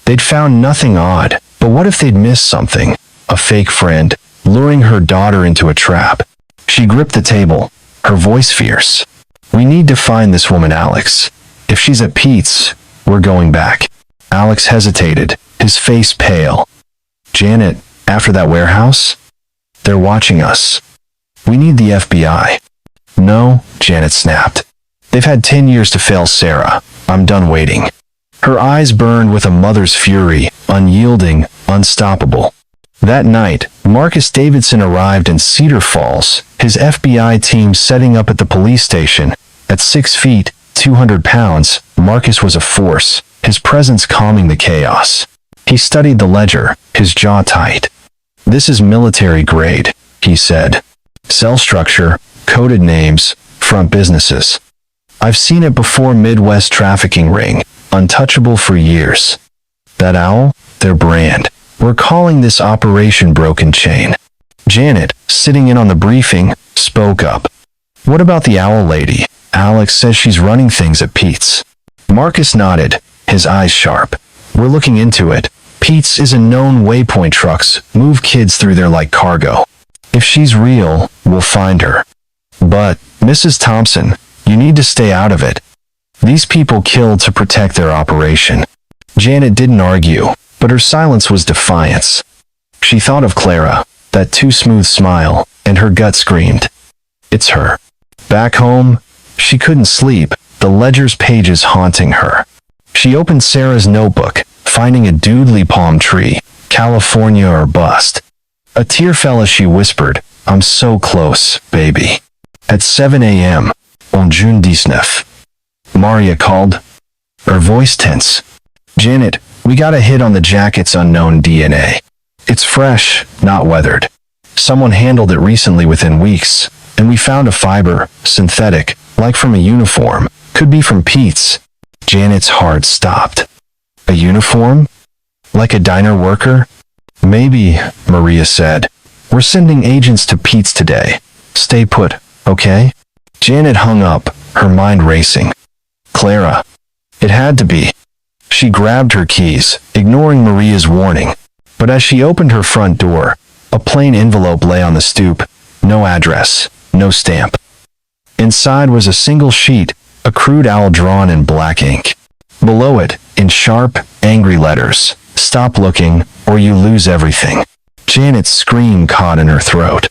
They'd found nothing odd, but what if they'd missed something? A fake friend, luring her daughter into a trap. She gripped the table, her voice fierce. "We need to find this woman, Alex. If she's at Pete's, we're going back." Alex hesitated, his face pale. "Janet, after that warehouse? They're watching us. We need the FBI." "No," Janet snapped. "They've had 10 years to fail Sarah. I'm done waiting." Her eyes burned with a mother's fury, unyielding, unstoppable. That night, Marcus Davidson arrived in Cedar Falls, his FBI team setting up at the police station. At 6 feet, 200 pounds, Marcus was a force, his presence calming the chaos. He studied the ledger, his jaw tight. "This is military grade," he said. "Cell structure, coded names, front businesses. I've seen it before. Midwest trafficking ring, untouchable for years. That owl, their brand. We're calling this Operation Broken Chain." Janet, sitting in on the briefing, spoke up. "What about the owl lady? Alex says she's running things at Pete's." Marcus nodded, his eyes sharp. "We're looking into it. Pete's is a known waypoint. Trucks move kids through there like cargo. If she's real, we'll find her. But, Mrs. Thompson, you need to stay out of it. These people killed to protect their operation." Janet didn't argue, but her silence was defiance. She thought of Clara, that too smooth smile, and her gut screamed. It's her. Back home, she couldn't sleep, the ledger's pages haunting her. She opened Sarah's notebook, finding a doodly palm tree, California or bust. A tear fell as she whispered, "I'm so close, baby." At 7 a.m., on June 19, Maria called, her voice tense. "Janet, we got a hit on the jacket's unknown DNA. It's fresh, not weathered. Someone handled it recently within weeks, and we found a fiber, synthetic, like from a uniform. Could be from Pete's." Janet's heart stopped. A uniform? Like a diner worker? "Maybe," Maria said. "We're sending agents to Pete's today. Stay put, okay?" Janet hung up, her mind racing. Clara. It had to be. She grabbed her keys, ignoring Maria's warning. But as she opened her front door, a plain envelope lay on the stoop. No address, no stamp. Inside was a single sheet, a crude owl drawn in black ink. Below it, in sharp, angry letters, "Stop looking, or you lose everything." Janet's scream caught in her throat.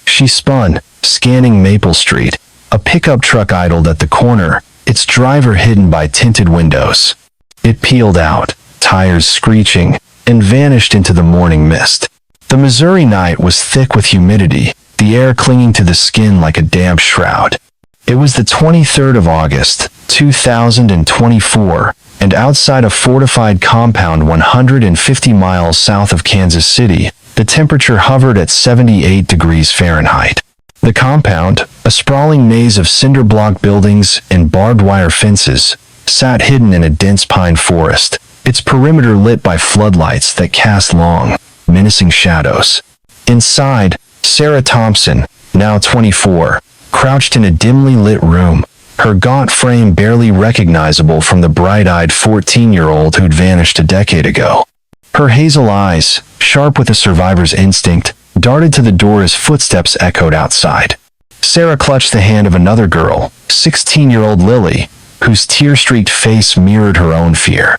She spun, scanning Maple Street. A pickup truck idled at the corner, its driver hidden by tinted windows. It peeled out, tires screeching, and vanished into the morning mist. The Missouri night was thick with humidity, the air clinging to the skin like a damp shroud. It was the 23rd of August, 2024, and outside a fortified compound 150 miles south of Kansas City, the temperature hovered at 78 degrees Fahrenheit. The compound, a sprawling maze of cinder block buildings and barbed wire fences, sat hidden in a dense pine forest, its perimeter lit by floodlights that cast long, menacing shadows. Inside, Sarah Thompson, now 24, crouched in a dimly lit room, her gaunt frame barely recognizable from the bright-eyed 14-year-old who'd vanished a decade ago. Her hazel eyes, sharp with a survivor's instinct, darted to the door as footsteps echoed outside. Sarah clutched the hand of another girl, 16-year-old Lily, whose tear-streaked face mirrored her own fear.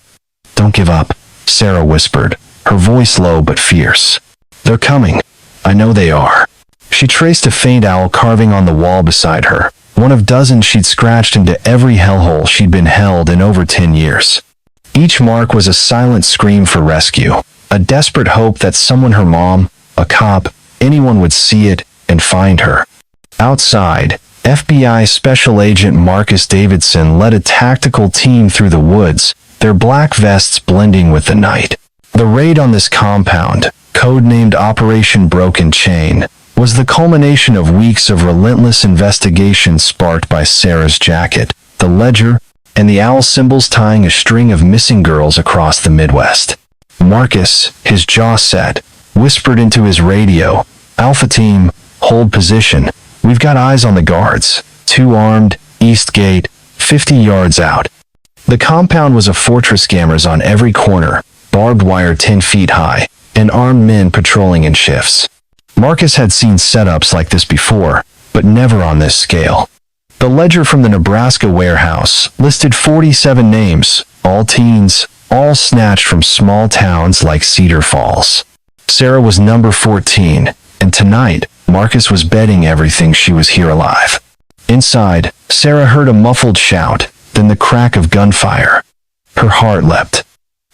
"Don't give up," Sarah whispered, her voice low but fierce. "They're coming. I know they are." She traced a faint owl carving on the wall beside her, one of dozens she'd scratched into every hellhole she'd been held in over 10 years. Each mark was a silent scream for rescue, a desperate hope that someone, her mom, a cop, anyone would see it and find her. Outside, FBI Special Agent Marcus Davidson led a tactical team through the woods, their black vests blending with the night. The raid on this compound, codenamed Operation Broken Chain, was the culmination of weeks of relentless investigation sparked by Sarah's jacket, the ledger, and the owl symbols tying a string of missing girls across the Midwest. Marcus, his jaw set, whispered into his radio, "Alpha Team, hold position. We've got eyes on the guards. 2 armed, East Gate, 50 yards out." The compound was a fortress, cameras on every corner, barbed wire 10 feet high, and armed men patrolling in shifts. Marcus had seen setups like this before, but never on this scale. The ledger from the Nebraska warehouse listed 47 names, all teens, all snatched from small towns like Cedar Falls. Sarah was number 14, and tonight, Marcus was betting everything she was here alive. Inside, Sarah heard a muffled shout, then the crack of gunfire. Her heart leapt.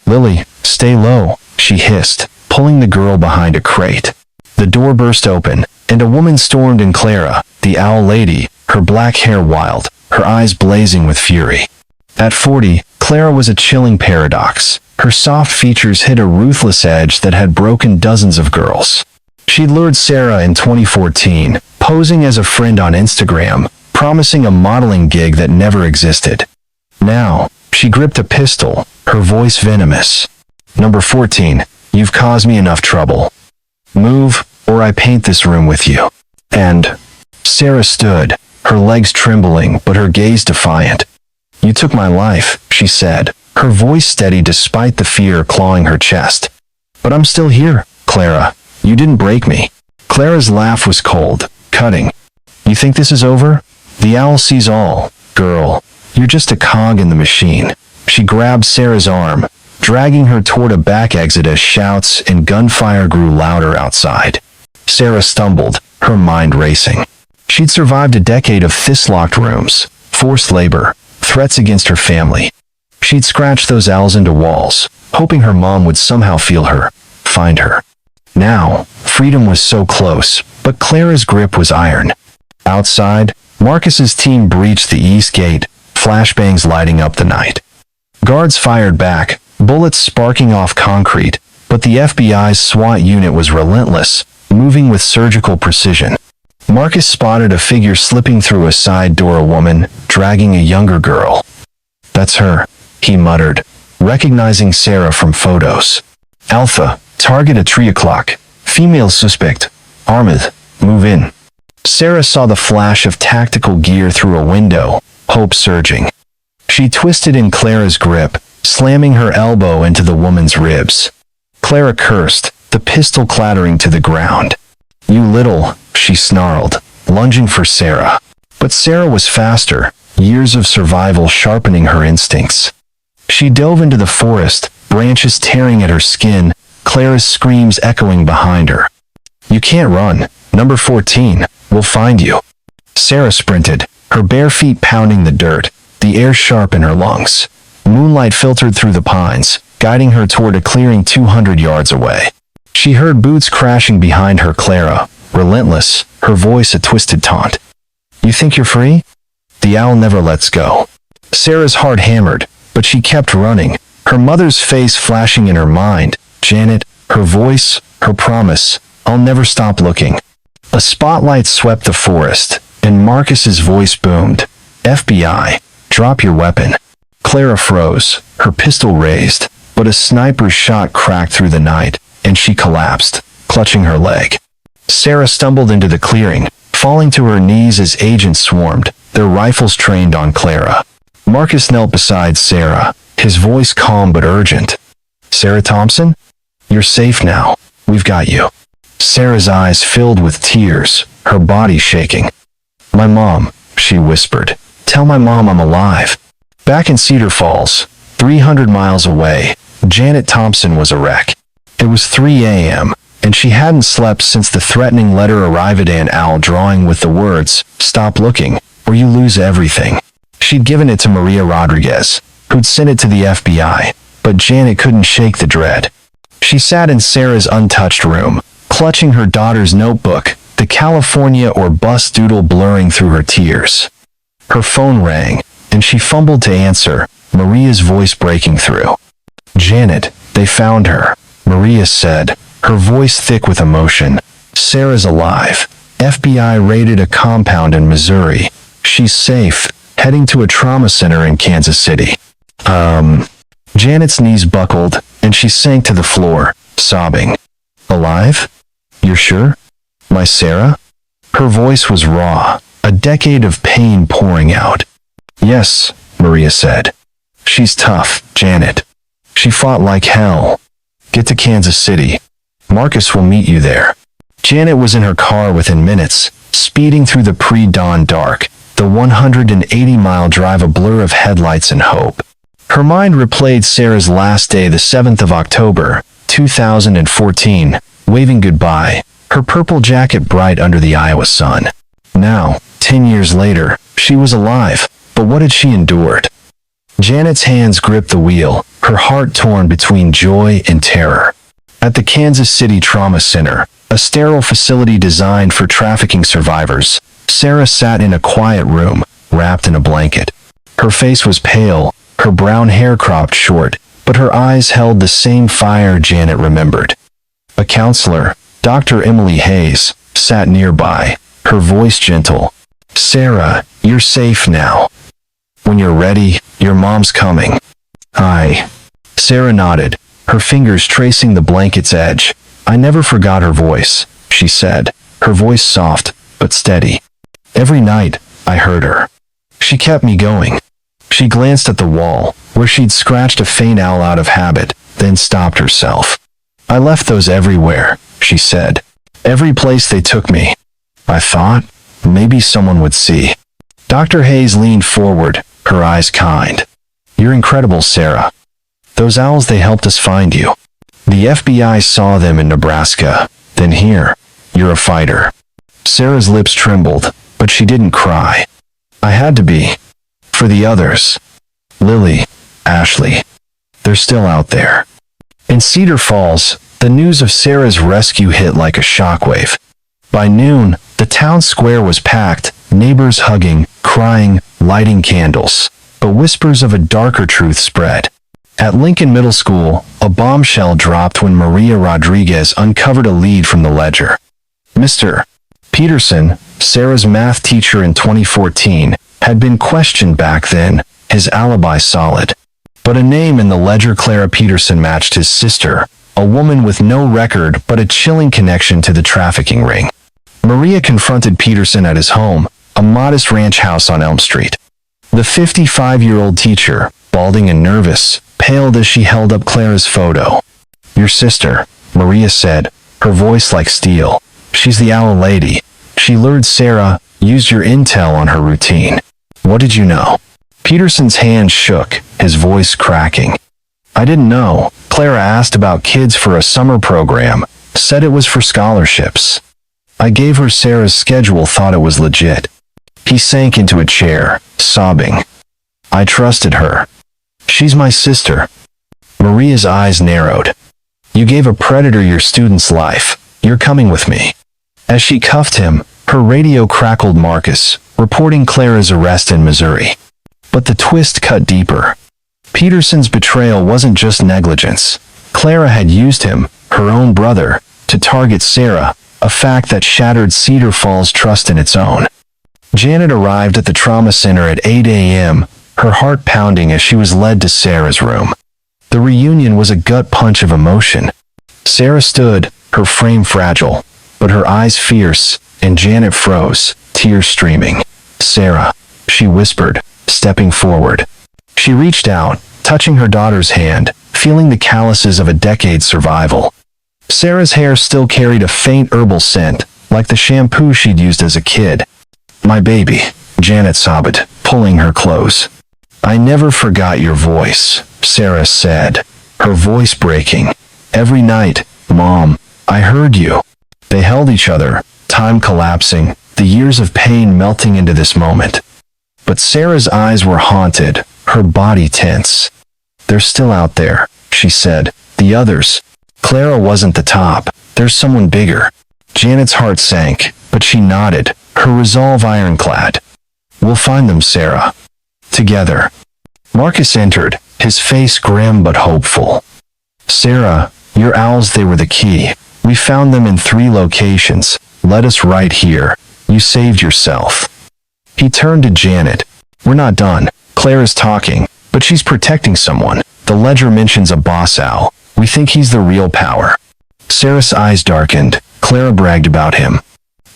"Lily, stay low," she hissed, pulling the girl behind a crate. The door burst open, and a woman stormed in. Clara, the owl lady, her black hair wild, her eyes blazing with fury. At 40, Clara was a chilling paradox. Her soft features hid a ruthless edge that had broken dozens of girls. She'd lured Sarah in 2014, posing as a friend on Instagram, promising a modeling gig that never existed. Now, she gripped a pistol, her voice venomous. "Number 14, you've caused me enough trouble. Move, or I paint this room with you." And Sarah stood, her legs trembling but her gaze defiant. "You took my life," she said, her voice steady despite the fear clawing her chest. "But I'm still here, Clara. You didn't break me." Clara's laugh was cold, cutting. "You think this is over? The owl sees all, girl. You're just a cog in the machine." She grabbed Sarah's arm, dragging her toward a back exit as shouts and gunfire grew louder outside. Sarah stumbled, her mind racing. She'd survived a decade of fist-locked rooms, forced labor, threats against her family. She'd scratch those owls into walls, hoping her mom would somehow feel her, find her. Now, freedom was so close, but Clara's grip was iron. Outside, Marcus's team breached the east gate, flashbangs lighting up the night. Guards fired back, bullets sparking off concrete, but the FBI's SWAT unit was relentless, moving with surgical precision. Marcus spotted a figure slipping through a side door, a woman, dragging a younger girl. "That's her," he muttered, recognizing Sarah from photos. "Alpha, target at 3 o'clock. Female suspect. Armed. Move in." Sarah saw the flash of tactical gear through a window, hope surging. She twisted in Clara's grip, slamming her elbow into the woman's ribs. Clara cursed, the pistol clattering to the ground. "You little," she snarled, lunging for Sarah. But Sarah was faster, years of survival sharpening her instincts. She dove into the forest, branches tearing at her skin, Clara's screams echoing behind her. "You can't run. Number 14, we'll find you." Sarah sprinted, her bare feet pounding the dirt, the air sharp in her lungs. Moonlight filtered through the pines, guiding her toward a clearing 200 yards away. She heard boots crashing behind her. Clara, relentless, her voice a twisted taunt. "You think you're free?" The owl never lets go. Sarah's heart hammered, but she kept running, her mother's face flashing in her mind. Janet, her voice, her promise, "I'll never stop looking." A spotlight swept the forest, and Marcus's voice boomed. "FBI, drop your weapon." Clara froze, her pistol raised, but a sniper's shot cracked through the night, and she collapsed, clutching her leg. Sarah stumbled into the clearing, falling to her knees as agents swarmed, their rifles trained on Clara. Marcus knelt beside Sarah, his voice calm but urgent. "Sarah Thompson? You're safe now. We've got you." Sarah's eyes filled with tears, her body shaking. "My mom," she whispered. "Tell my mom I'm alive." Back in Cedar Falls, 300 miles away, Janet Thompson was a wreck. It was 3 a.m., and she hadn't slept since the threatening letter arrived, an owl drawing with the words, "Stop looking, or you lose everything." She'd given it to Maria Rodriguez, who'd sent it to the FBI, but Janet couldn't shake the dread. She sat in Sarah's untouched room, clutching her daughter's notebook, the California or bus doodle blurring through her tears. Her phone rang, and she fumbled to answer, Maria's voice breaking through. "Janet, they found her," Maria said, her voice thick with emotion. "Sarah's alive. FBI raided a compound in Missouri. She's safe, heading to a trauma center in Kansas City." Janet's knees buckled, and she sank to the floor, sobbing. "Alive? You're sure? My Sarah?" Her voice was raw, a decade of pain pouring out. "Yes," Maria said. "She's tough, Janet. She fought like hell. Get to Kansas City. Marcus will meet you there." Janet was in her car within minutes, speeding through the pre-dawn dark, the 180-mile drive a blur of headlights and hope. Her mind replayed Sarah's last day, the 7th of October, 2014, waving goodbye, her purple jacket bright under the Iowa sun. Now, 10 years later, she was alive, but what had she endured? Janet's hands gripped the wheel, her heart torn between joy and terror. At the Kansas City Trauma Center, a sterile facility designed for trafficking survivors, Sarah sat in a quiet room, wrapped in a blanket. Her face was pale, her brown hair cropped short, but her eyes held the same fire Janet remembered. A counselor, Dr. Emily Hayes, sat nearby, her voice gentle. "Sarah, you're safe now. When you're ready, your mom's coming." "Aye." Sarah nodded, her fingers tracing the blanket's edge. "I never forgot her voice," she said, her voice soft but steady. "Every night, I heard her. She kept me going." She glanced at the wall, where she'd scratched a faint owl out of habit, then stopped herself. "I left those everywhere," she said. "Every place they took me. I thought, maybe someone would see." Dr. Hayes leaned forward, her eyes kind. "You're incredible, Sarah. Those owls, they helped us find you. The FBI saw them in Nebraska, then here. You're a fighter." Sarah's lips trembled, but she didn't cry. "I had to be. For the others. Lily, Ashley. They're still out there. In Cedar Falls, the news of Sarah's rescue hit like a shockwave. By noon, the town square was packed, neighbors hugging, crying, lighting candles. But whispers of a darker truth spread. At Lincoln Middle School, a bombshell dropped when Maria Rodriguez uncovered a lead from the ledger. Mr. Peterson, Sarah's math teacher in 2014, had been questioned back then, his alibi solid. But a name in the ledger, Clara Peterson, matched his sister, a woman with no record but a chilling connection to the trafficking ring. Maria confronted Peterson at his home, a modest ranch house on Elm Street. The 55-year-old teacher, balding and nervous, paled as she held up Clara's photo. "Your sister," Maria said, her voice like steel. "She's the owl lady. She lured Sarah, used your intel on her routine. What did you know?" Peterson's hand shook, his voice cracking. "I didn't know. Clara asked about kids for a summer program, said it was for scholarships. I gave her Sarah's schedule, thought it was legit." He sank into a chair, sobbing. "I trusted her. She's my sister." Maria's eyes narrowed. "You gave a predator your student's life. You're coming with me." As she cuffed him, her radio crackled Marcus, reporting Clara's arrest in Missouri. But the twist cut deeper. Peterson's betrayal wasn't just negligence. Clara had used him, her own brother, to target Sarah, a fact that shattered Cedar Falls' trust in its own. Janet arrived at the trauma center at 8 a.m., her heart pounding as she was led to Sarah's room. The reunion was a gut punch of emotion. Sarah stood, her frame fragile, but her eyes fierce, and Janet froze, tears streaming. "Sarah," she whispered, stepping forward. She reached out, touching her daughter's hand, feeling the calluses of a decade's survival. Sarah's hair still carried a faint herbal scent, like the shampoo she'd used as a kid. "My baby," Janet sobbed, pulling her close. "I never forgot your voice," Sarah said, her voice breaking. "Every night, Mom, I heard you." They held each other, time collapsing, the years of pain melting into this moment. But Sarah's eyes were haunted, her body tense. "They're still out there," she said. "The others. Clara wasn't the top. There's someone bigger." Janet's heart sank, but she nodded, her resolve ironclad. "We'll find them, Sarah. Together." Marcus entered, his face grim but hopeful. "Sarah, your owls, they were the key. We found them in 3 locations. Let us right here. You saved yourself." He turned to Janet. "We're not done. Clara's talking, but she's protecting someone. The ledger mentions a boss owl. We think he's the real power." Sarah's eyes darkened. "Clara bragged about him.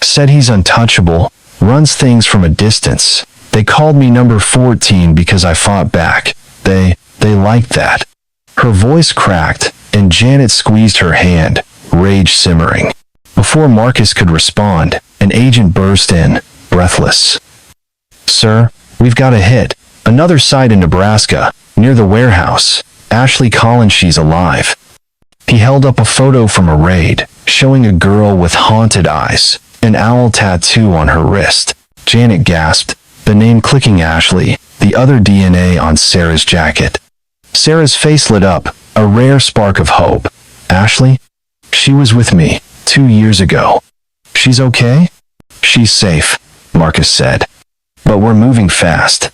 Said he's untouchable, runs things from a distance. They called me number 14 because I fought back. They liked that." Her voice cracked, and Janet squeezed her hand, rage simmering. Before Marcus could respond, an agent burst in, breathless. "Sir, we've got a hit. Another site in Nebraska, near the warehouse. Ashley Collins, she's alive." He held up a photo from a raid, showing a girl with haunted eyes, an owl tattoo on her wrist. Janet gasped, the name clicking Ashley, the other DNA on Sarah's jacket. Sarah's face lit up, a rare spark of hope. "Ashley? She was with me 2 years ago. She's okay?" "She's safe," Marcus said. "But we're moving fast.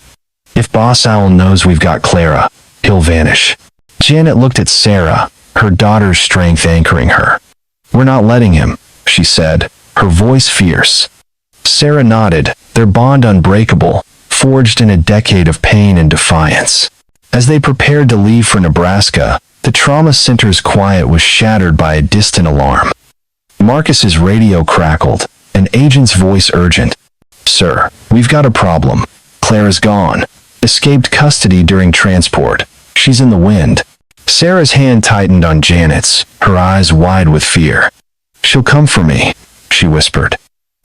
If Boss Owl knows we've got Clara, he'll vanish." Janet looked at Sarah, her daughter's strength anchoring her. "We're not letting him," she said, her voice fierce. Sarah nodded, their bond unbreakable, forged in a decade of pain and defiance. As they prepared to leave for Nebraska, the trauma center's quiet was shattered by a distant alarm. Marcus's radio crackled, an agent's voice urgent. "Sir, we've got a problem. Clara's gone. Escaped custody during transport. She's in the wind." Sarah's hand tightened on Janet's, her eyes wide with fear. "She'll come for me," she whispered.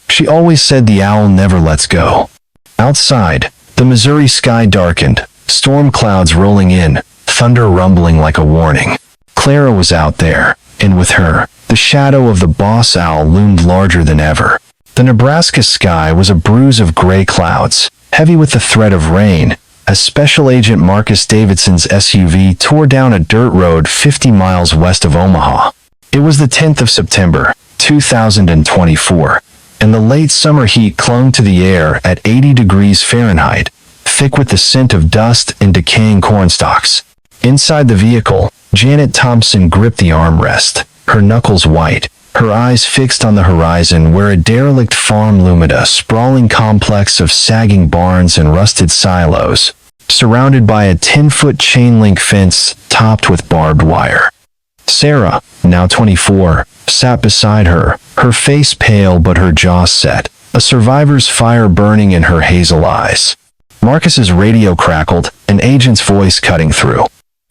She always said the owl never lets go. Outside, the Missouri sky darkened, storm clouds rolling in, thunder rumbling like a warning. Clara was out there, and with her, the shadow of the boss owl loomed larger than ever. The Nebraska sky was a bruise of gray clouds, heavy with the threat of rain, as Special Agent Marcus Davidson's SUV tore down a dirt road 50 miles west of Omaha. It was the 10th of September, 2024, and the late summer heat clung to the air at 80 degrees Fahrenheit, thick with the scent of dust and decaying cornstalks. Inside the vehicle, Janet Thompson gripped the armrest, her knuckles white, her eyes fixed on the horizon where a derelict farm loomed, a sprawling complex of sagging barns and rusted silos, surrounded by a 10-foot chain-link fence topped with barbed wire. Sarah, now 24, sat beside her, her face pale but her jaw set, a survivor's fire burning in her hazel eyes. Marcus's radio crackled, an agent's voice cutting through.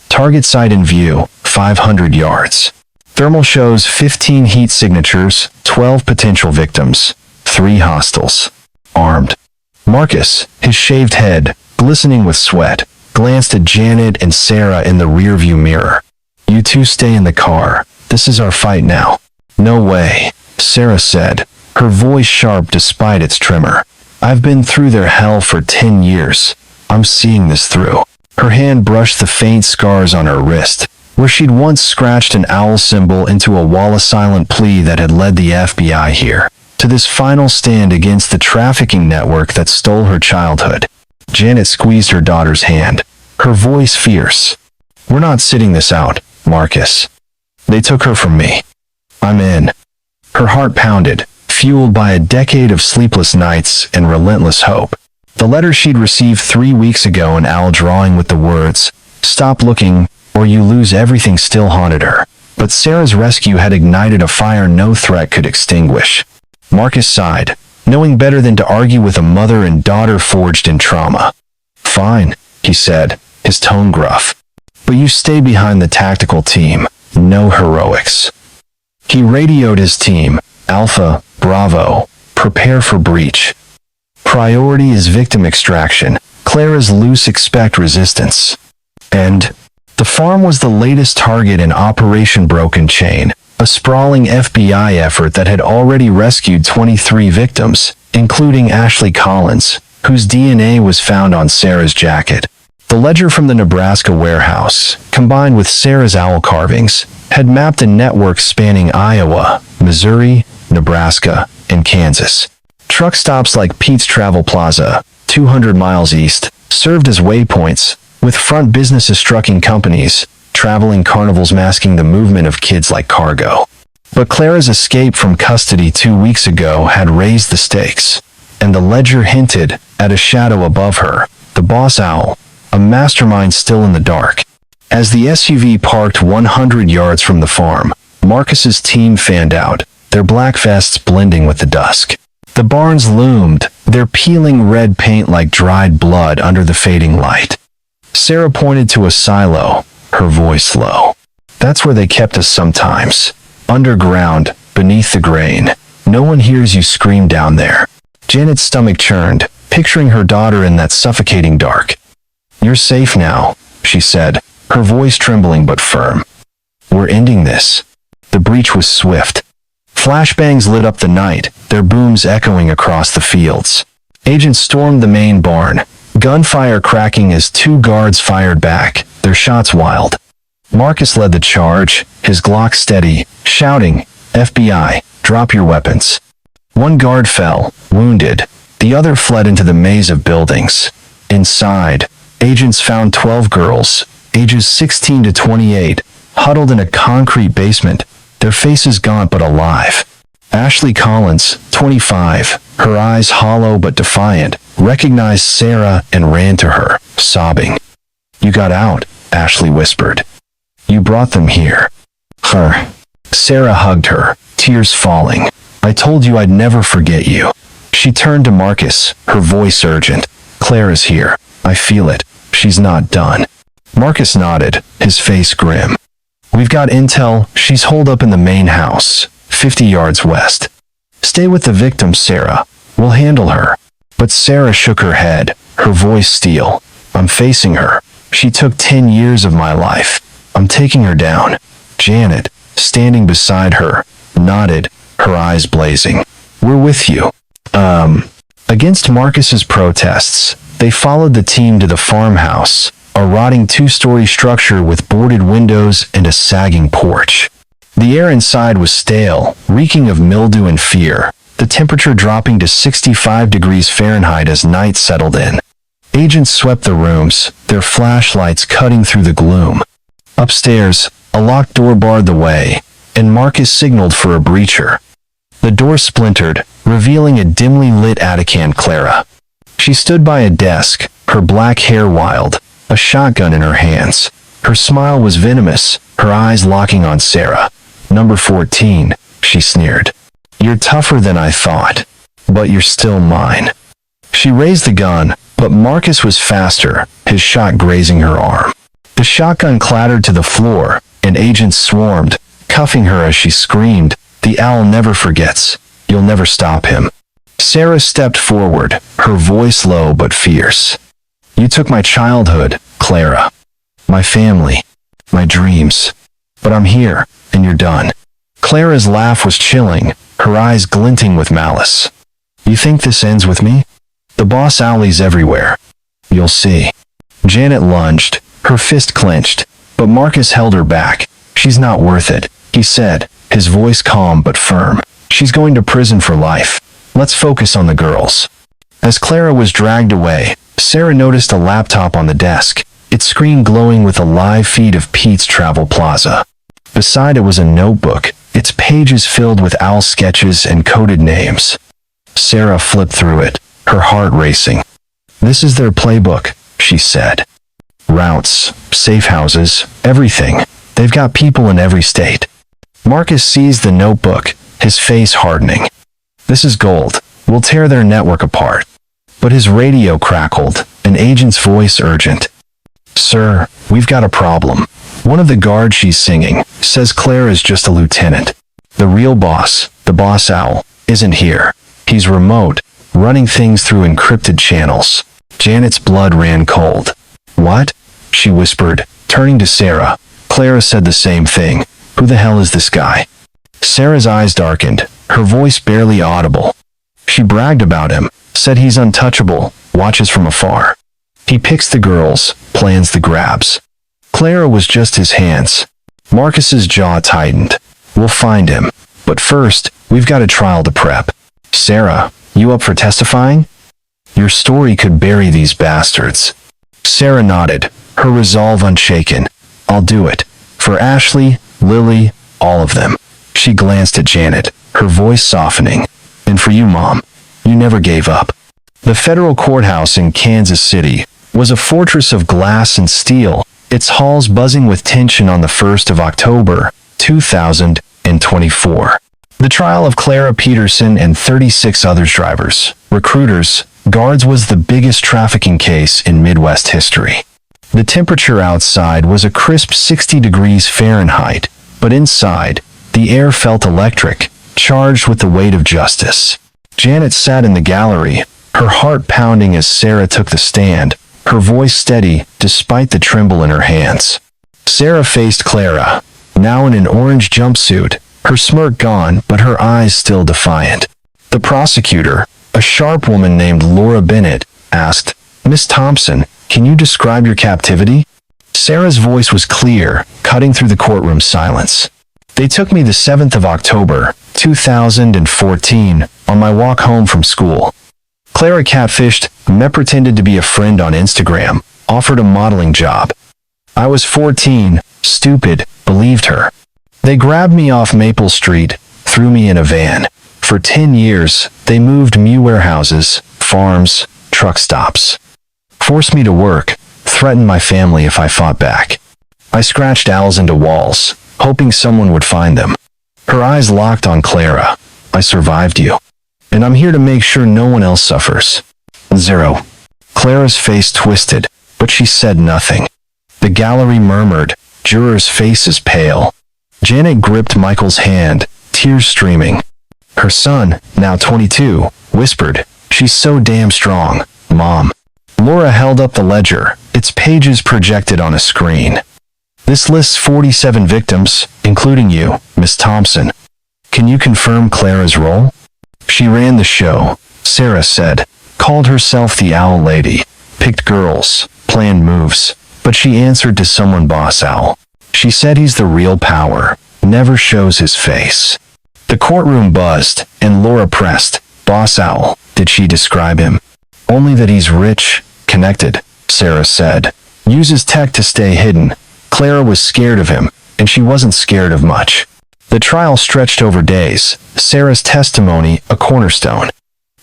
Target site in view, 500 yards. Thermal shows 15 heat signatures, 12 potential victims, 3 hostiles. Armed. Marcus, his shaved head, glistening with sweat, glanced at Janet and Sarah in the rearview mirror. You two stay in the car. This is our fight now. No way, Sarah said, her voice sharp despite its tremor. I've been through their hell for 10 years. I'm seeing this through. Her hand brushed the faint scars on her wrist, where she'd once scratched an owl symbol into a wall of silent plea that had led the FBI here, to this final stand against the trafficking network that stole her childhood. Janet squeezed her daughter's hand, her voice fierce. We're not sitting this out, Marcus. They took her from me. I'm in. Her heart pounded, fueled by a decade of sleepless nights and relentless hope. The letter she'd received 3 weeks ago, an owl drawing with the words, "Stop looking, or you lose everything," still haunted her. But Sarah's rescue had ignited a fire no threat could extinguish. Marcus sighed, knowing better than to argue with a mother and daughter forged in trauma. Fine, he said, his tone gruff. But you stay behind the tactical team. No heroics. He radioed his team, Alpha, Bravo, prepare for breach. Priority is victim extraction. Clara's loose, expect resistance. And the farm was the latest target in Operation Broken Chain, a sprawling FBI effort that had already rescued 23 victims, including Ashley Collins, whose DNA was found on Sarah's jacket. The ledger from the Nebraska warehouse, combined with Sarah's owl carvings, had mapped a network spanning Iowa, Missouri, Nebraska, and Kansas. Truck stops like Pete's Travel Plaza, 200 miles east, served as waypoints, with front businesses trucking companies, traveling carnivals masking the movement of kids like cargo. But Clara's escape from custody 2 weeks ago had raised the stakes, and the ledger hinted at a shadow above her, the boss owl, a mastermind still in the dark. As the SUV parked 100 yards from the farm, Marcus's team fanned out, their black vests blending with the dusk. The barns loomed, their peeling red paint like dried blood under the fading light. Sarah pointed to a silo, her voice low. That's where they kept us sometimes. Underground, beneath the grain. No one hears you scream down there. Janet's stomach churned, picturing her daughter in that suffocating dark. You're safe now, she said, her voice trembling but firm. We're ending this. The breach was swift. Flashbangs lit up the night, their booms echoing across the fields. Agents stormed the main barn, gunfire cracking as 2 guards fired back, their shots wild. Marcus led the charge, his Glock steady, shouting, FBI, drop your weapons. 1 guard fell, wounded. The other fled into the maze of buildings. Inside, agents found 12 girls, ages 16 to 28, huddled in a concrete basement, their faces gaunt but alive. Ashley Collins, 25, her eyes hollow but defiant, recognized Sarah and ran to her, sobbing. You got out, Ashley whispered. You brought them here. Her. Sarah hugged her, tears falling. I told you I'd never forget you. She turned to Marcus, her voice urgent. Clara's here. I feel it. She's not done. Marcus nodded, his face grim. We've got intel. She's holed up in the main house, 50 yards west. Stay with the victim, Sarah. We'll handle her. But Sarah shook her head, her voice steel. I'm facing her. She took 10 years of my life. I'm taking her down. Janet, standing beside her, nodded, her eyes blazing. We're with you. Against Marcus's protests, They followed the team to the farmhouse, a rotting two-story structure with boarded windows and a sagging porch. The air inside was stale, reeking of mildew and fear, the temperature dropping to 65 degrees Fahrenheit as night settled in. Agents swept the rooms, their flashlights cutting through the gloom. Upstairs, a locked door barred the way, and Marcus signaled for a breacher. The door splintered, revealing a dimly lit Attican Clara. She stood by a desk, her black hair wild, a shotgun in her hands. Her smile was venomous, her eyes locking on Sarah. "Number 14, she sneered. "You're tougher than I thought, but you're still mine." She raised the gun, but Marcus was faster, his shot grazing her arm. The shotgun clattered to the floor, and agents swarmed, cuffing her as she screamed, "The owl never forgets. You'll never stop him." Sarah stepped forward, her voice low but fierce. "You took my childhood, Clara. My family. My dreams. But I'm here, and you're done." Clara's laugh was chilling, her eyes glinting with malice. "You think this ends with me? The boss owlies everywhere. You'll see." Janet lunged, her fist clenched, but Marcus held her back. "She's not worth it," he said, his voice calm but firm. "She's going to prison for life. Let's focus on the girls." As Clara was dragged away, Sarah noticed a laptop on the desk, its screen glowing with a live feed of Pete's Travel Plaza. Beside it was a notebook, its pages filled with owl sketches and coded names. Sarah flipped through it, her heart racing. "This is their playbook," she said. "Routes, safe houses, everything. They've got people in every state." Marcus seized the notebook, his face hardening. "This is gold. We'll tear their network apart." But his radio crackled, an agent's voice urgent. "Sir, we've got a problem. One of the guards she's singing says Clara's just a lieutenant. The real boss, the boss owl, isn't here. He's remote, running things through encrypted channels." Janet's blood ran cold. "What?" she whispered, turning to Sarah. Clara said the same thing. "Who the hell is this guy?" Sarah's eyes darkened, her voice barely audible. "She bragged about him, said he's untouchable, watches from afar. He picks the girls, plans the grabs." Clara was just his hands. Marcus's jaw tightened. "We'll find him. But first, we've got a trial to prep. Sarah, you up for testifying? Your story could bury these bastards." Sarah nodded, her resolve unshaken. "I'll do it. For Ashley, Lily, all of them." She glanced at Janet, her voice softening. "And for you, Mom, you never gave up." The federal courthouse in Kansas City was a fortress of glass and steel, its halls buzzing with tension on the 1st of October, 2024. The trial of Clara Peterson and 36 other drivers, recruiters, guards was the biggest trafficking case in Midwest history. The temperature outside was a crisp 60 degrees Fahrenheit, but inside, the air felt electric, charged with the weight of justice. Janet sat in the gallery, her heart pounding as Sarah took the stand, her voice steady despite the tremble in her hands. Sarah faced Clara, now in an orange jumpsuit, her smirk gone but her eyes still defiant. The prosecutor, a sharp woman named Laura Bennett, asked, "Miss Thompson, can you describe your captivity?" Sarah's voice was clear, cutting through the courtroom silence. "They took me the 7th of October, 2014, on my walk home from school. Clara catfished, pretended to be a friend on Instagram, offered a modeling job. I was 14, stupid, believed her. They grabbed me off Maple Street, threw me in a van. For 10 years, they moved me warehouses, farms, truck stops. Forced me to work, threatened my family if I fought back. I scratched owls into walls, hoping someone would find them." Her eyes locked on Clara. "I survived you. And I'm here to make sure no one else suffers." 0. Clara's face twisted, but she said nothing. The gallery murmured, jurors' faces pale. Janet gripped Michael's hand, tears streaming. Her son, now 22, whispered, "She's so damn strong, Mom." Laura held up the ledger, its pages projected on a screen. "This lists 47 victims, including you, Miss Thompson. Can you confirm Clara's role?" "She ran the show," Sarah said, "called herself the Owl Lady. picked girls, planned moves, but she answered to someone Boss Owl. She said he's the real power, never shows his face. The courtroom buzzed, and Laura pressed, Boss Owl, did she describe him? Only that he's rich, connected, Sarah said. Uses tech to stay hidden. Clara was scared of him, and she wasn't scared of much. The trial stretched over days, Sarah's testimony a cornerstone.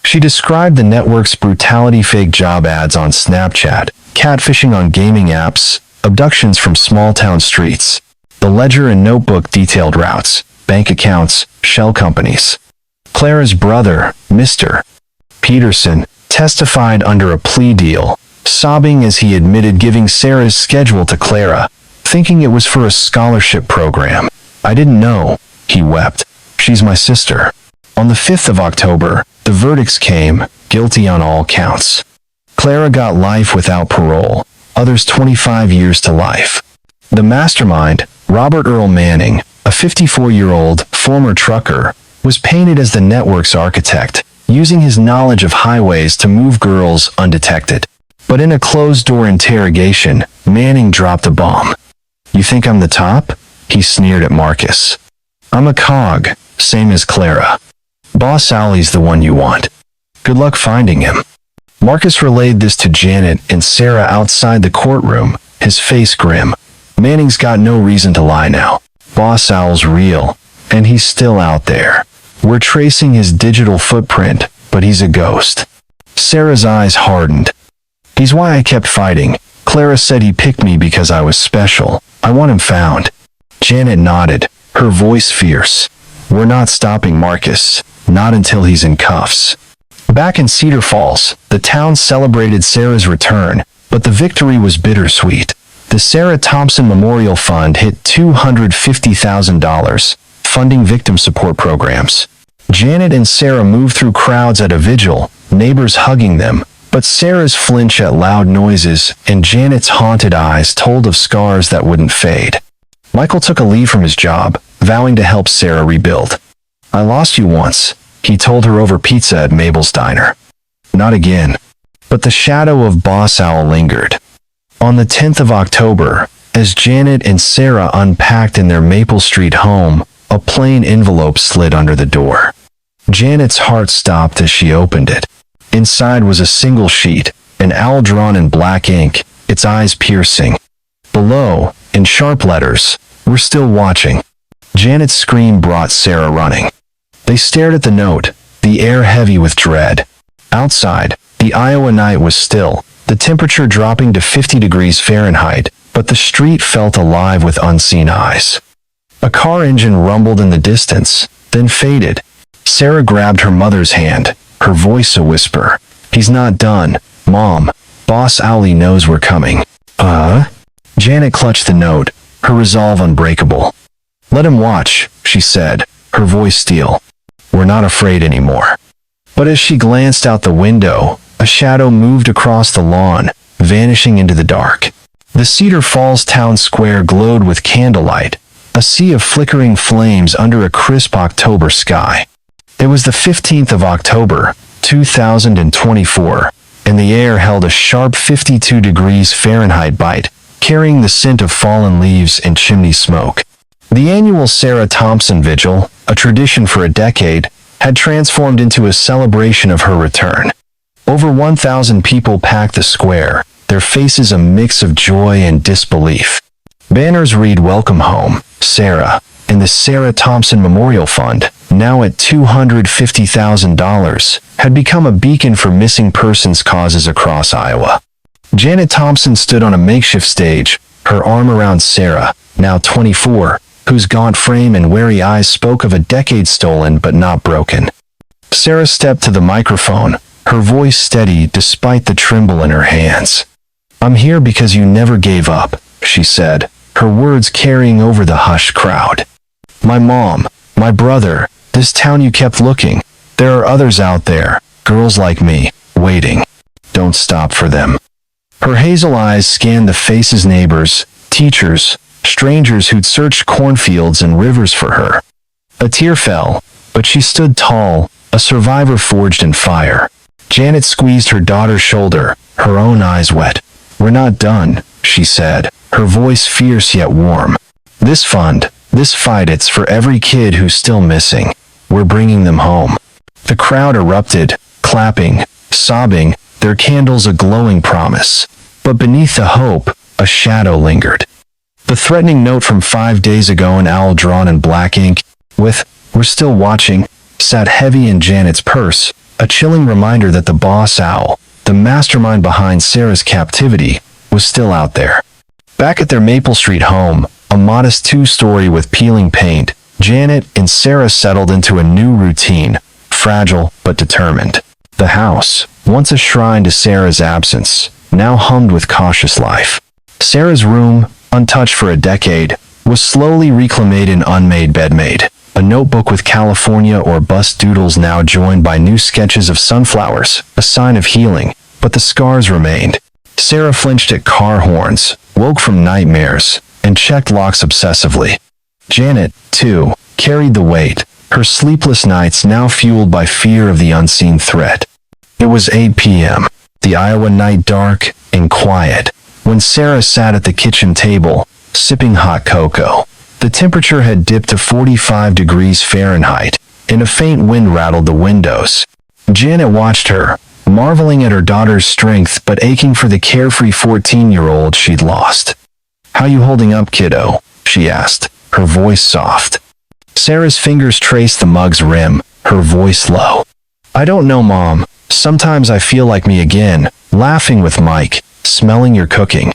She described the network's brutality, fake job ads on Snapchat, catfishing on gaming apps, abductions from small-town streets. The ledger and notebook detailed routes, bank accounts, shell companies. Clara's brother, Mr. Peterson, testified under a plea deal, sobbing as he admitted giving Sarah's schedule to Clara, thinking it was for a scholarship program. I didn't know, he wept. She's my sister. On the 5th of October, the verdicts came, guilty on all counts. Clara got life without parole, others 25 years to life. The mastermind, Robert Earl Manning, a 54-year-old former trucker, was painted as the network's architect, using his knowledge of highways to move girls undetected. But in a closed-door interrogation, Manning dropped a bomb. You think I'm the top? He sneered at Marcus. I'm a cog, same as Clara. Boss Owl's the one you want. Good luck finding him. Marcus relayed this to Janet and Sarah outside the courtroom, his face grim. Manning's got no reason to lie now. Boss Owl's real, and he's still out there. We're tracing his digital footprint, but he's a ghost. Sarah's eyes hardened. He's why I kept fighting. Clara said he picked me because I was special. I want him found. Janet nodded, her voice fierce. We're not stopping Marcus, not until he's in cuffs. Back in Cedar Falls, the town celebrated Sarah's return, but the victory was bittersweet. The Sarah Thompson Memorial Fund hit $250,000, funding victim support programs. Janet and Sarah moved through crowds at a vigil, neighbors hugging them, but Sarah's flinch at loud noises and Janet's haunted eyes told of scars that wouldn't fade. Michael took a leave from his job, vowing to help Sarah rebuild. I lost you once, he told her over pizza at Mabel's diner. Not again. But the shadow of Boss Owl lingered. On the 10th of October, as Janet and Sarah unpacked in their Maple Street home, a plain envelope slid under the door. Janet's heart stopped as she opened it. Inside was a single sheet, an owl drawn in black ink, its eyes piercing. Below, in sharp letters, "We're still watching." Janet's scream brought Sarah running. They stared at the note, the air heavy with dread. Outside, the Iowa night was still, the temperature dropping to 50 degrees Fahrenheit, but the street felt alive with unseen eyes. A car engine rumbled in the distance, then faded. Sarah grabbed her mother's hand, her voice a whisper. He's not done, Mom. Boss Owlie knows we're coming. Janet clutched the note, her resolve unbreakable. Let him watch, she said, her voice steel. We're not afraid anymore. But as she glanced out the window, a shadow moved across the lawn, vanishing into the dark. The Cedar Falls town square glowed with candlelight, a sea of flickering flames under a crisp October sky. It was the 15th of October, 2024, and the air held a sharp 52 degrees Fahrenheit bite, carrying the scent of fallen leaves and chimney smoke. The annual Sarah Thompson Vigil, a tradition for a decade, had transformed into a celebration of her return. Over 1,000 people packed the square, their faces a mix of joy and disbelief. Banners read "Welcome Home, Sarah," and the Sarah Thompson Memorial Fund, now at $250,000, had become a beacon for missing persons causes across Iowa. Janet Thompson stood on a makeshift stage, her arm around Sarah, now 24, whose gaunt frame and wary eyes spoke of a decade stolen but not broken. Sarah stepped to the microphone, her voice steady despite the tremble in her hands. I'm here because you never gave up, she said, her words carrying over the hushed crowd. My mom, my brother, this town you kept looking. There are others out there, girls like me, waiting. Don't stop for them. Her hazel eyes scanned the faces neighbors, teachers, strangers who'd searched cornfields and rivers for her. A tear fell, but she stood tall, a survivor forged in fire. Janet squeezed her daughter's shoulder, her own eyes wet. "We're not done," she said, her voice fierce yet warm. "This fund, this fight, it's for every kid who's still missing. We're bringing them home." The crowd erupted, clapping, sobbing, their candles a glowing promise. But beneath the hope, a shadow lingered. The threatening note from 5 days ago, an owl drawn in black ink, with "We're still watching," sat heavy in Janet's purse, a chilling reminder that the boss owl, the mastermind behind Sarah's captivity, was still out there. Back at their Maple Street home, a modest 2-story with peeling paint, Janet and Sarah settled into a new routine, fragile but determined. The house, once a shrine to Sarah's absence, now hummed with cautious life. Sarah's room, untouched for a decade, was slowly reclaimed an unmade bedmade. A notebook with California or bust doodles now joined by new sketches of sunflowers, a sign of healing, but the scars remained. Sarah flinched at car horns, woke from nightmares, and checked locks obsessively. Janet, too, carried the weight, her sleepless nights now fueled by fear of the unseen threat. It was 8 p.m., the Iowa night dark and quiet, when Sarah sat at the kitchen table, sipping hot cocoa. The temperature had dipped to 45 degrees Fahrenheit, and a faint wind rattled the windows. Janet watched her, marveling at her daughter's strength but aching for the carefree 14-year-old she'd lost. "How you holding up, kiddo?" she asked, her voice soft. Sarah's fingers traced the mug's rim, her voice low. "I don't know, Mom. Sometimes I feel like me again, laughing with Mike, smelling your cooking.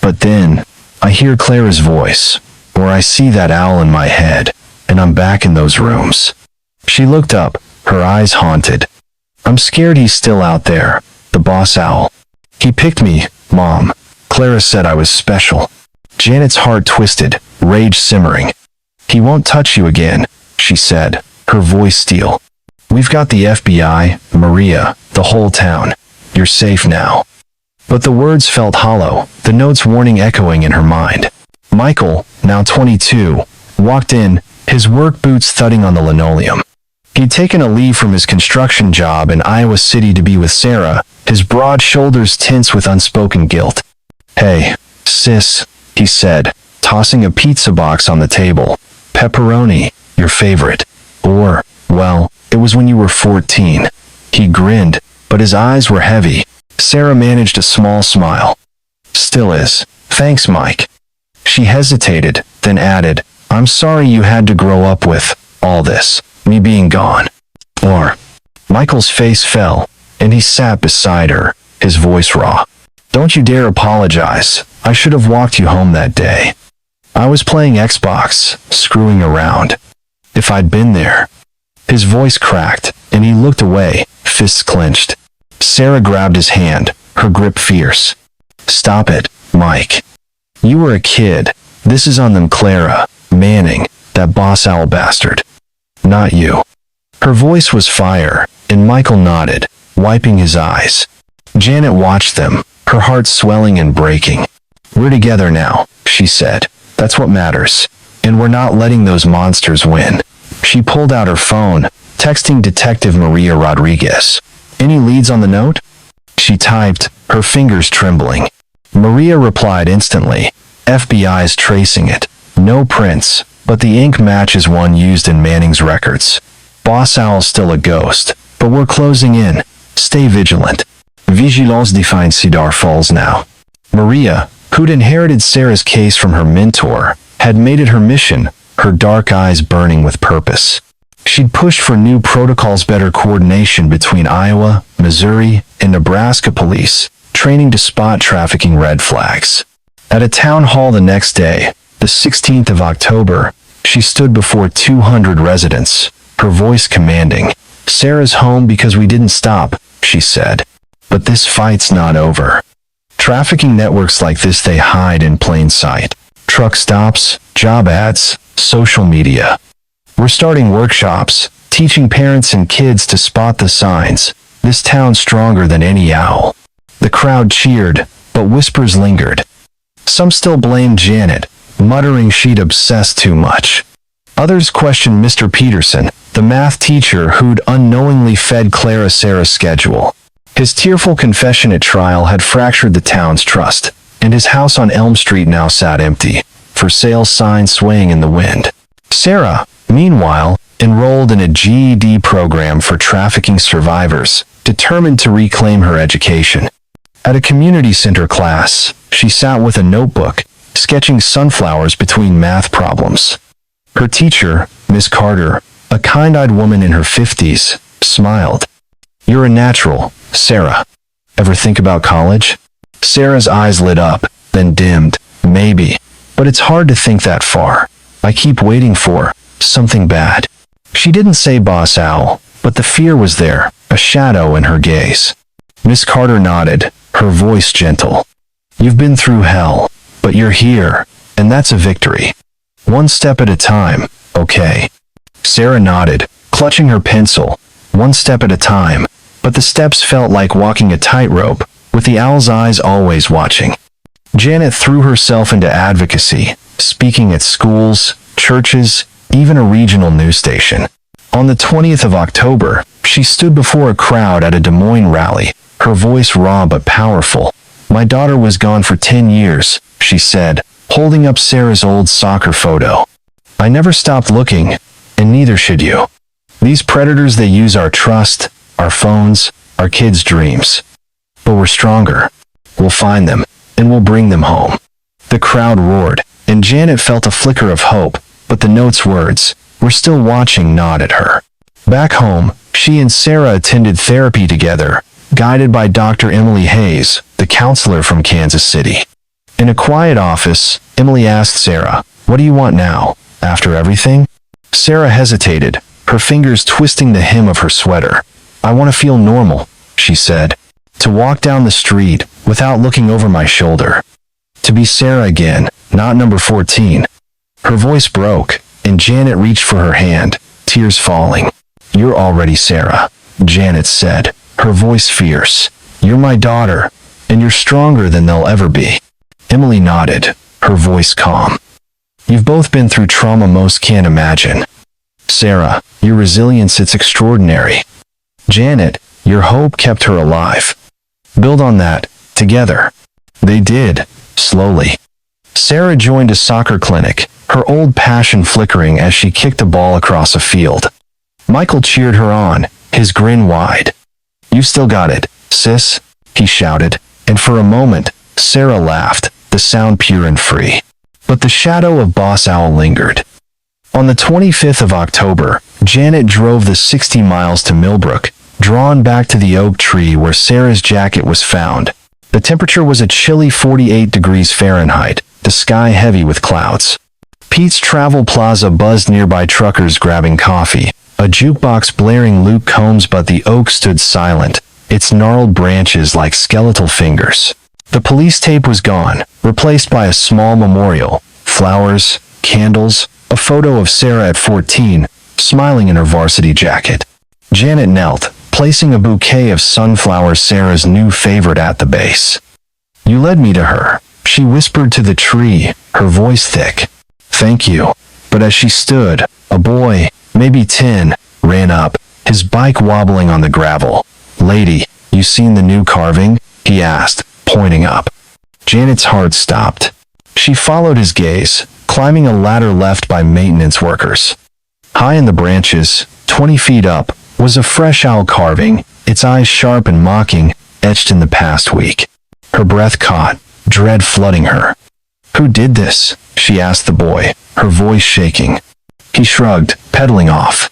But then, I hear Clara's voice, or I see that owl in my head, and I'm back in those rooms." She looked up, her eyes haunted. "I'm scared he's still out there, the boss owl. He picked me, Mom. Clara said I was special." Janet's heart twisted, rage simmering. "He won't touch you again," she said, her voice steel. "We've got the FBI, Maria, the whole town. You're safe now." But the words felt hollow, the notes warning echoing in her mind. Michael, now 22, walked in, his work boots thudding on the linoleum. He'd taken a leave from his construction job in Iowa City to be with Sarah, his broad shoulders tense with unspoken guilt. "Hey, sis," he said, tossing a pizza box on the table. "Pepperoni, your favorite. Or, well, it was when you were 14. He grinned, but his eyes were heavy. Sarah managed a small smile. "Still is. Thanks, Mike." She hesitated, then added, "I'm sorry you had to grow up with all this, me being gone." Or, Michael's face fell, and he sat beside her, his voice raw. "Don't you dare apologize. I should have walked you home that day. I was playing Xbox, screwing around. If I'd been there." His voice cracked, and he looked away, fists clenched. Sarah grabbed his hand, her grip fierce. "Stop it, Mike. You were a kid. This is on them, Clara, Manning, that boss owl bastard. Not you." Her voice was fire, and Michael nodded, wiping his eyes. Janet watched them, her heart swelling and breaking. "We're together now," she said. "That's what matters. And we're not letting those monsters win." She pulled out her phone, texting Detective Maria Rodriguez. "Any leads on the note?" She typed, her fingers trembling. Maria replied instantly. "FBI's tracing it. No prints, but the ink matches one used in Manning's records. Boss Owl's still a ghost, but we're closing in. Stay vigilant. Vigilance defines Cedar Falls now." Maria, who'd inherited Sarah's case from her mentor, had made it her mission, her dark eyes burning with purpose. She'd pushed for new protocols, better coordination between Iowa, Missouri, and Nebraska police, training to spot trafficking red flags. At a town hall the next day, the 16th of October, she stood before 200 residents, her voice commanding. "Sarah's home because we didn't stop," she said. "But this fight's not over. Trafficking networks like this, they hide in plain sight. Truck stops, job ads, social media. We're starting workshops, teaching parents and kids to spot the signs. This town's stronger than any owl." The crowd cheered, but whispers lingered. Some still blamed Janet, muttering she'd obsessed too much. Others questioned Mr. Peterson, the math teacher who'd unknowingly fed Clara Sarah's schedule. His tearful confession at trial had fractured the town's trust, and his house on Elm Street now sat empty, for sale sign swaying in the wind. Sarah, meanwhile, enrolled in a GED program for trafficking survivors, determined to reclaim her education. At a community center class, she sat with a notebook, sketching sunflowers between math problems. Her teacher, Miss Carter, a kind-eyed woman in her 50s, smiled. "You're a natural, Sarah. Ever think about college?" Sarah's eyes lit up, then dimmed. "Maybe. But it's hard to think that far. I keep waiting for something bad." She didn't say Boss Owl, but the fear was there, a shadow in her gaze. Miss Carter nodded, her voice gentle. "You've been through hell, but you're here, and that's a victory. One step at a time, okay?" Sarah nodded, clutching her pencil. One step at a time, but the steps felt like walking a tightrope, with the owl's eyes always watching. Janet threw herself into advocacy, speaking at schools, churches, even a regional news station. On the 20th of October, she stood before a crowd at a Des Moines rally, her voice raw but powerful. "My daughter was gone for 10 years, she said, holding up Sarah's old soccer photo. "I never stopped looking, and neither should you. These predators, they use our trust, our phones, our kids' dreams. But we're stronger. We'll find them, and we'll bring them home." The crowd roared, and Janet felt a flicker of hope, but the note's words, "We're still watching," gnawed at her. Back home, she and Sarah attended therapy together, guided by Dr. Emily Hayes, the counselor from Kansas City. In a quiet office, Emily asked Sarah, "What do you want now, after everything?" Sarah hesitated, her fingers twisting the hem of her sweater. "I want to feel normal," she said. "To walk down the street without looking over my shoulder. To be Sarah again, not number 14. Her voice broke, and Janet reached for her hand, tears falling. "You're already Sarah," Janet said, her voice fierce. "You're my daughter, and you're stronger than they'll ever be." Emily nodded, her voice calm. "You've both been through trauma most can't imagine. Sarah, your resilience, it's extraordinary. Janet, your hope kept her alive. Build on that, together." They did, slowly. Sarah joined a soccer clinic, her old passion flickering as she kicked a ball across a field. Michael cheered her on, his grin wide. "You've still got it, sis," he shouted, and for a moment, Sarah laughed, the sound pure and free. But the shadow of Boss Owl lingered. On the 25th of October, Janet drove the 60 miles to Millbrook, drawn back to the oak tree where Sarah's jacket was found. The temperature was a chilly 48 degrees Fahrenheit, the sky heavy with clouds. Pete's Travel Plaza buzzed nearby truckers grabbing coffee, a jukebox blaring Luke Combs, but the oak stood silent, its gnarled branches like skeletal fingers. The police tape was gone, replaced by a small memorial, flowers, candles, a photo of Sarah at 14, smiling in her varsity jacket. Janet knelt, placing a bouquet of sunflowers, Sarah's new favorite, at the base. "You led me to her," she whispered to the tree, her voice thick. "Thank you." But as she stood, a boy, maybe 10, ran up, his bike wobbling on the gravel. "Lady, you seen the new carving?" he asked, pointing up. Janet's heart stopped. She followed his gaze, climbing a ladder left by maintenance workers. High in the branches, 20 feet up, was a fresh owl carving, its eyes sharp and mocking, etched in the past week. Her breath caught, dread flooding her. "Who did this?" she asked the boy, her voice shaking. He shrugged, pedaling off.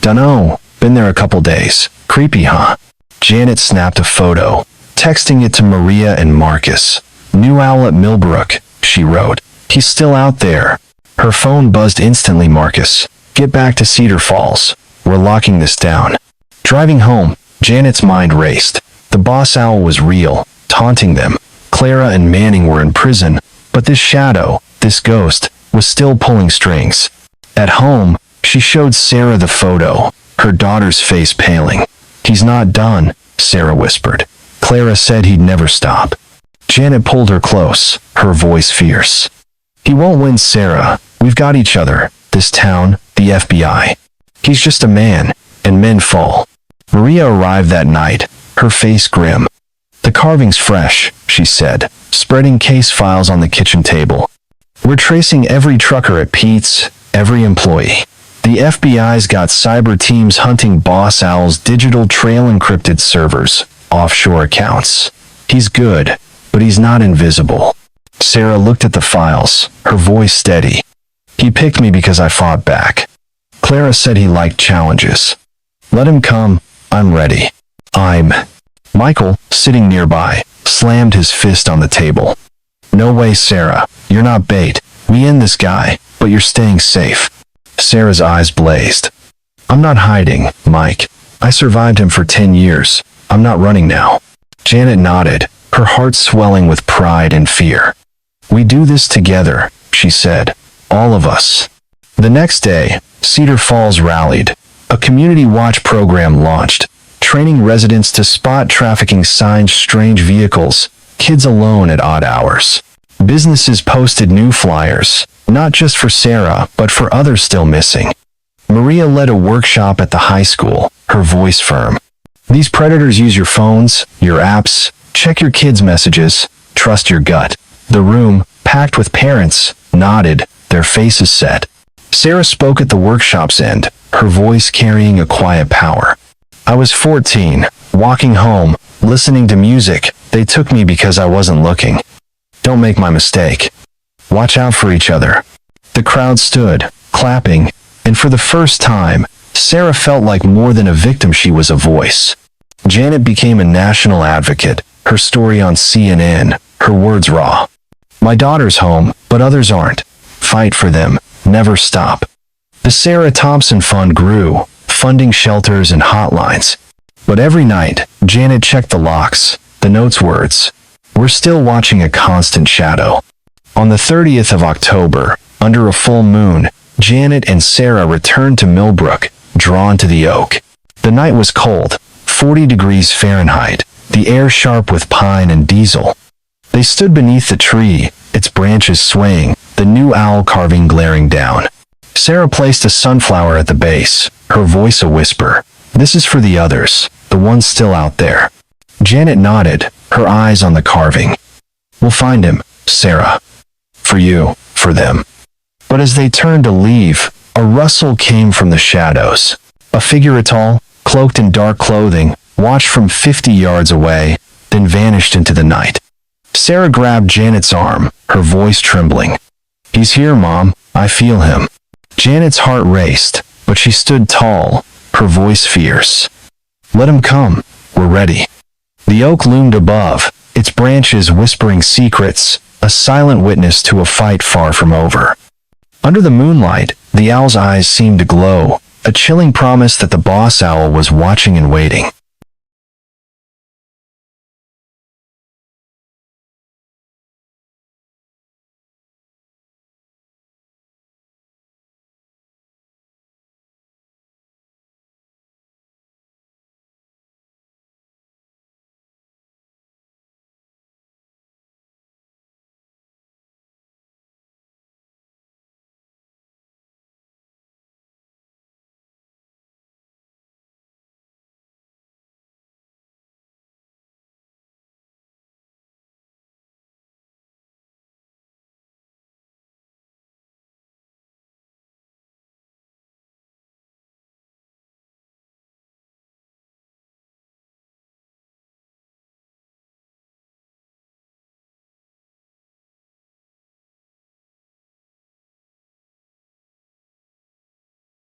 "Dunno, been there a couple days. Creepy, huh?" Janet snapped a photo, texting it to Maria and Marcus. "New owl at Millbrook," she wrote. "He's still out there." Her phone buzzed instantly. "Marcus, get back to Cedar Falls. We're locking this down." Driving home, Janet's mind raced. The Boss Owl was real, taunting them. Clara and Manning were in prison, but this shadow, this ghost, was still pulling strings. At home, she showed Sarah the photo, her daughter's face paling. "He's not done," Sarah whispered. Clara said he'd never stop. Janet pulled her close, her voice fierce. "He won't win, Sarah. We've got each other, this town, the FBI. He's just a man, and men fall." Maria arrived that night, her face grim. "The carving's fresh," she said, spreading case files on the kitchen table. "We're tracing every trucker at Pete's, every employee. The FBI's got cyber teams hunting Boss Owl's digital trail encrypted servers, offshore accounts. He's good, but he's not invisible." Sarah looked at the files, her voice steady. "He picked me because I fought back. Clara said he liked challenges. Let him come, I'm ready. Michael, sitting nearby, slammed his fist on the table. "No way, Sarah, you're not bait. We end this guy, but you're staying safe." Sarah's eyes blazed. "I'm not hiding, Mike. I survived him for 10 years. I'm not running now." Janet nodded, her heart swelling with pride and fear. "We do this together," she said. "All of us." The next day, Cedar Falls rallied. A community watch program launched, training residents to spot trafficking signs, strange vehicles, kids alone at odd hours. Businesses posted new flyers, not just for Sarah, but for others still missing. Maria led a workshop at the high school, her voice firm. "These predators use your phones, your apps. Check your kids' messages. Trust your gut." The room, packed with parents, nodded, their faces set. Sarah spoke at the workshop's end, her voice carrying a quiet power. "I was 14, walking home, listening to music. They took me because I wasn't looking. Don't make my mistake. Watch out for each other." The crowd stood, clapping, and for the first time, Sarah felt like more than a victim, she was a voice. Janet became a national advocate, her story on CNN, her words raw. "My daughter's home, but others aren't. Fight for them, never stop." The Sarah Thompson Fund grew, funding shelters and hotlines. But every night, Janet checked the locks, the notes words. "We're still watching a constant shadow." On the 30th of October, under a full moon, Janet and Sarah returned to Millbrook, drawn to the oak. The night was cold, 40 degrees Fahrenheit, the air sharp with pine and diesel. They stood beneath the tree, its branches swaying, the new owl carving glaring down. Sarah placed a sunflower at the base, her voice a whisper. "This is for the others, the ones still out there." Janet nodded, her eyes on the carving. "We'll find him, Sarah. For you, for them." But as they turned to leave, a rustle came from the shadows. A figure tall, cloaked in dark clothing, watched from 50 yards away, then vanished into the night. Sarah grabbed Janet's arm, her voice trembling. "He's here, Mom. I feel him." Janet's heart raced, but she stood tall, her voice fierce. "Let him come. We're ready." The oak loomed above, its branches whispering secrets, a silent witness to a fight far from over. Under the moonlight, the owl's eyes seemed to glow, a chilling promise that the boss owl was watching and waiting.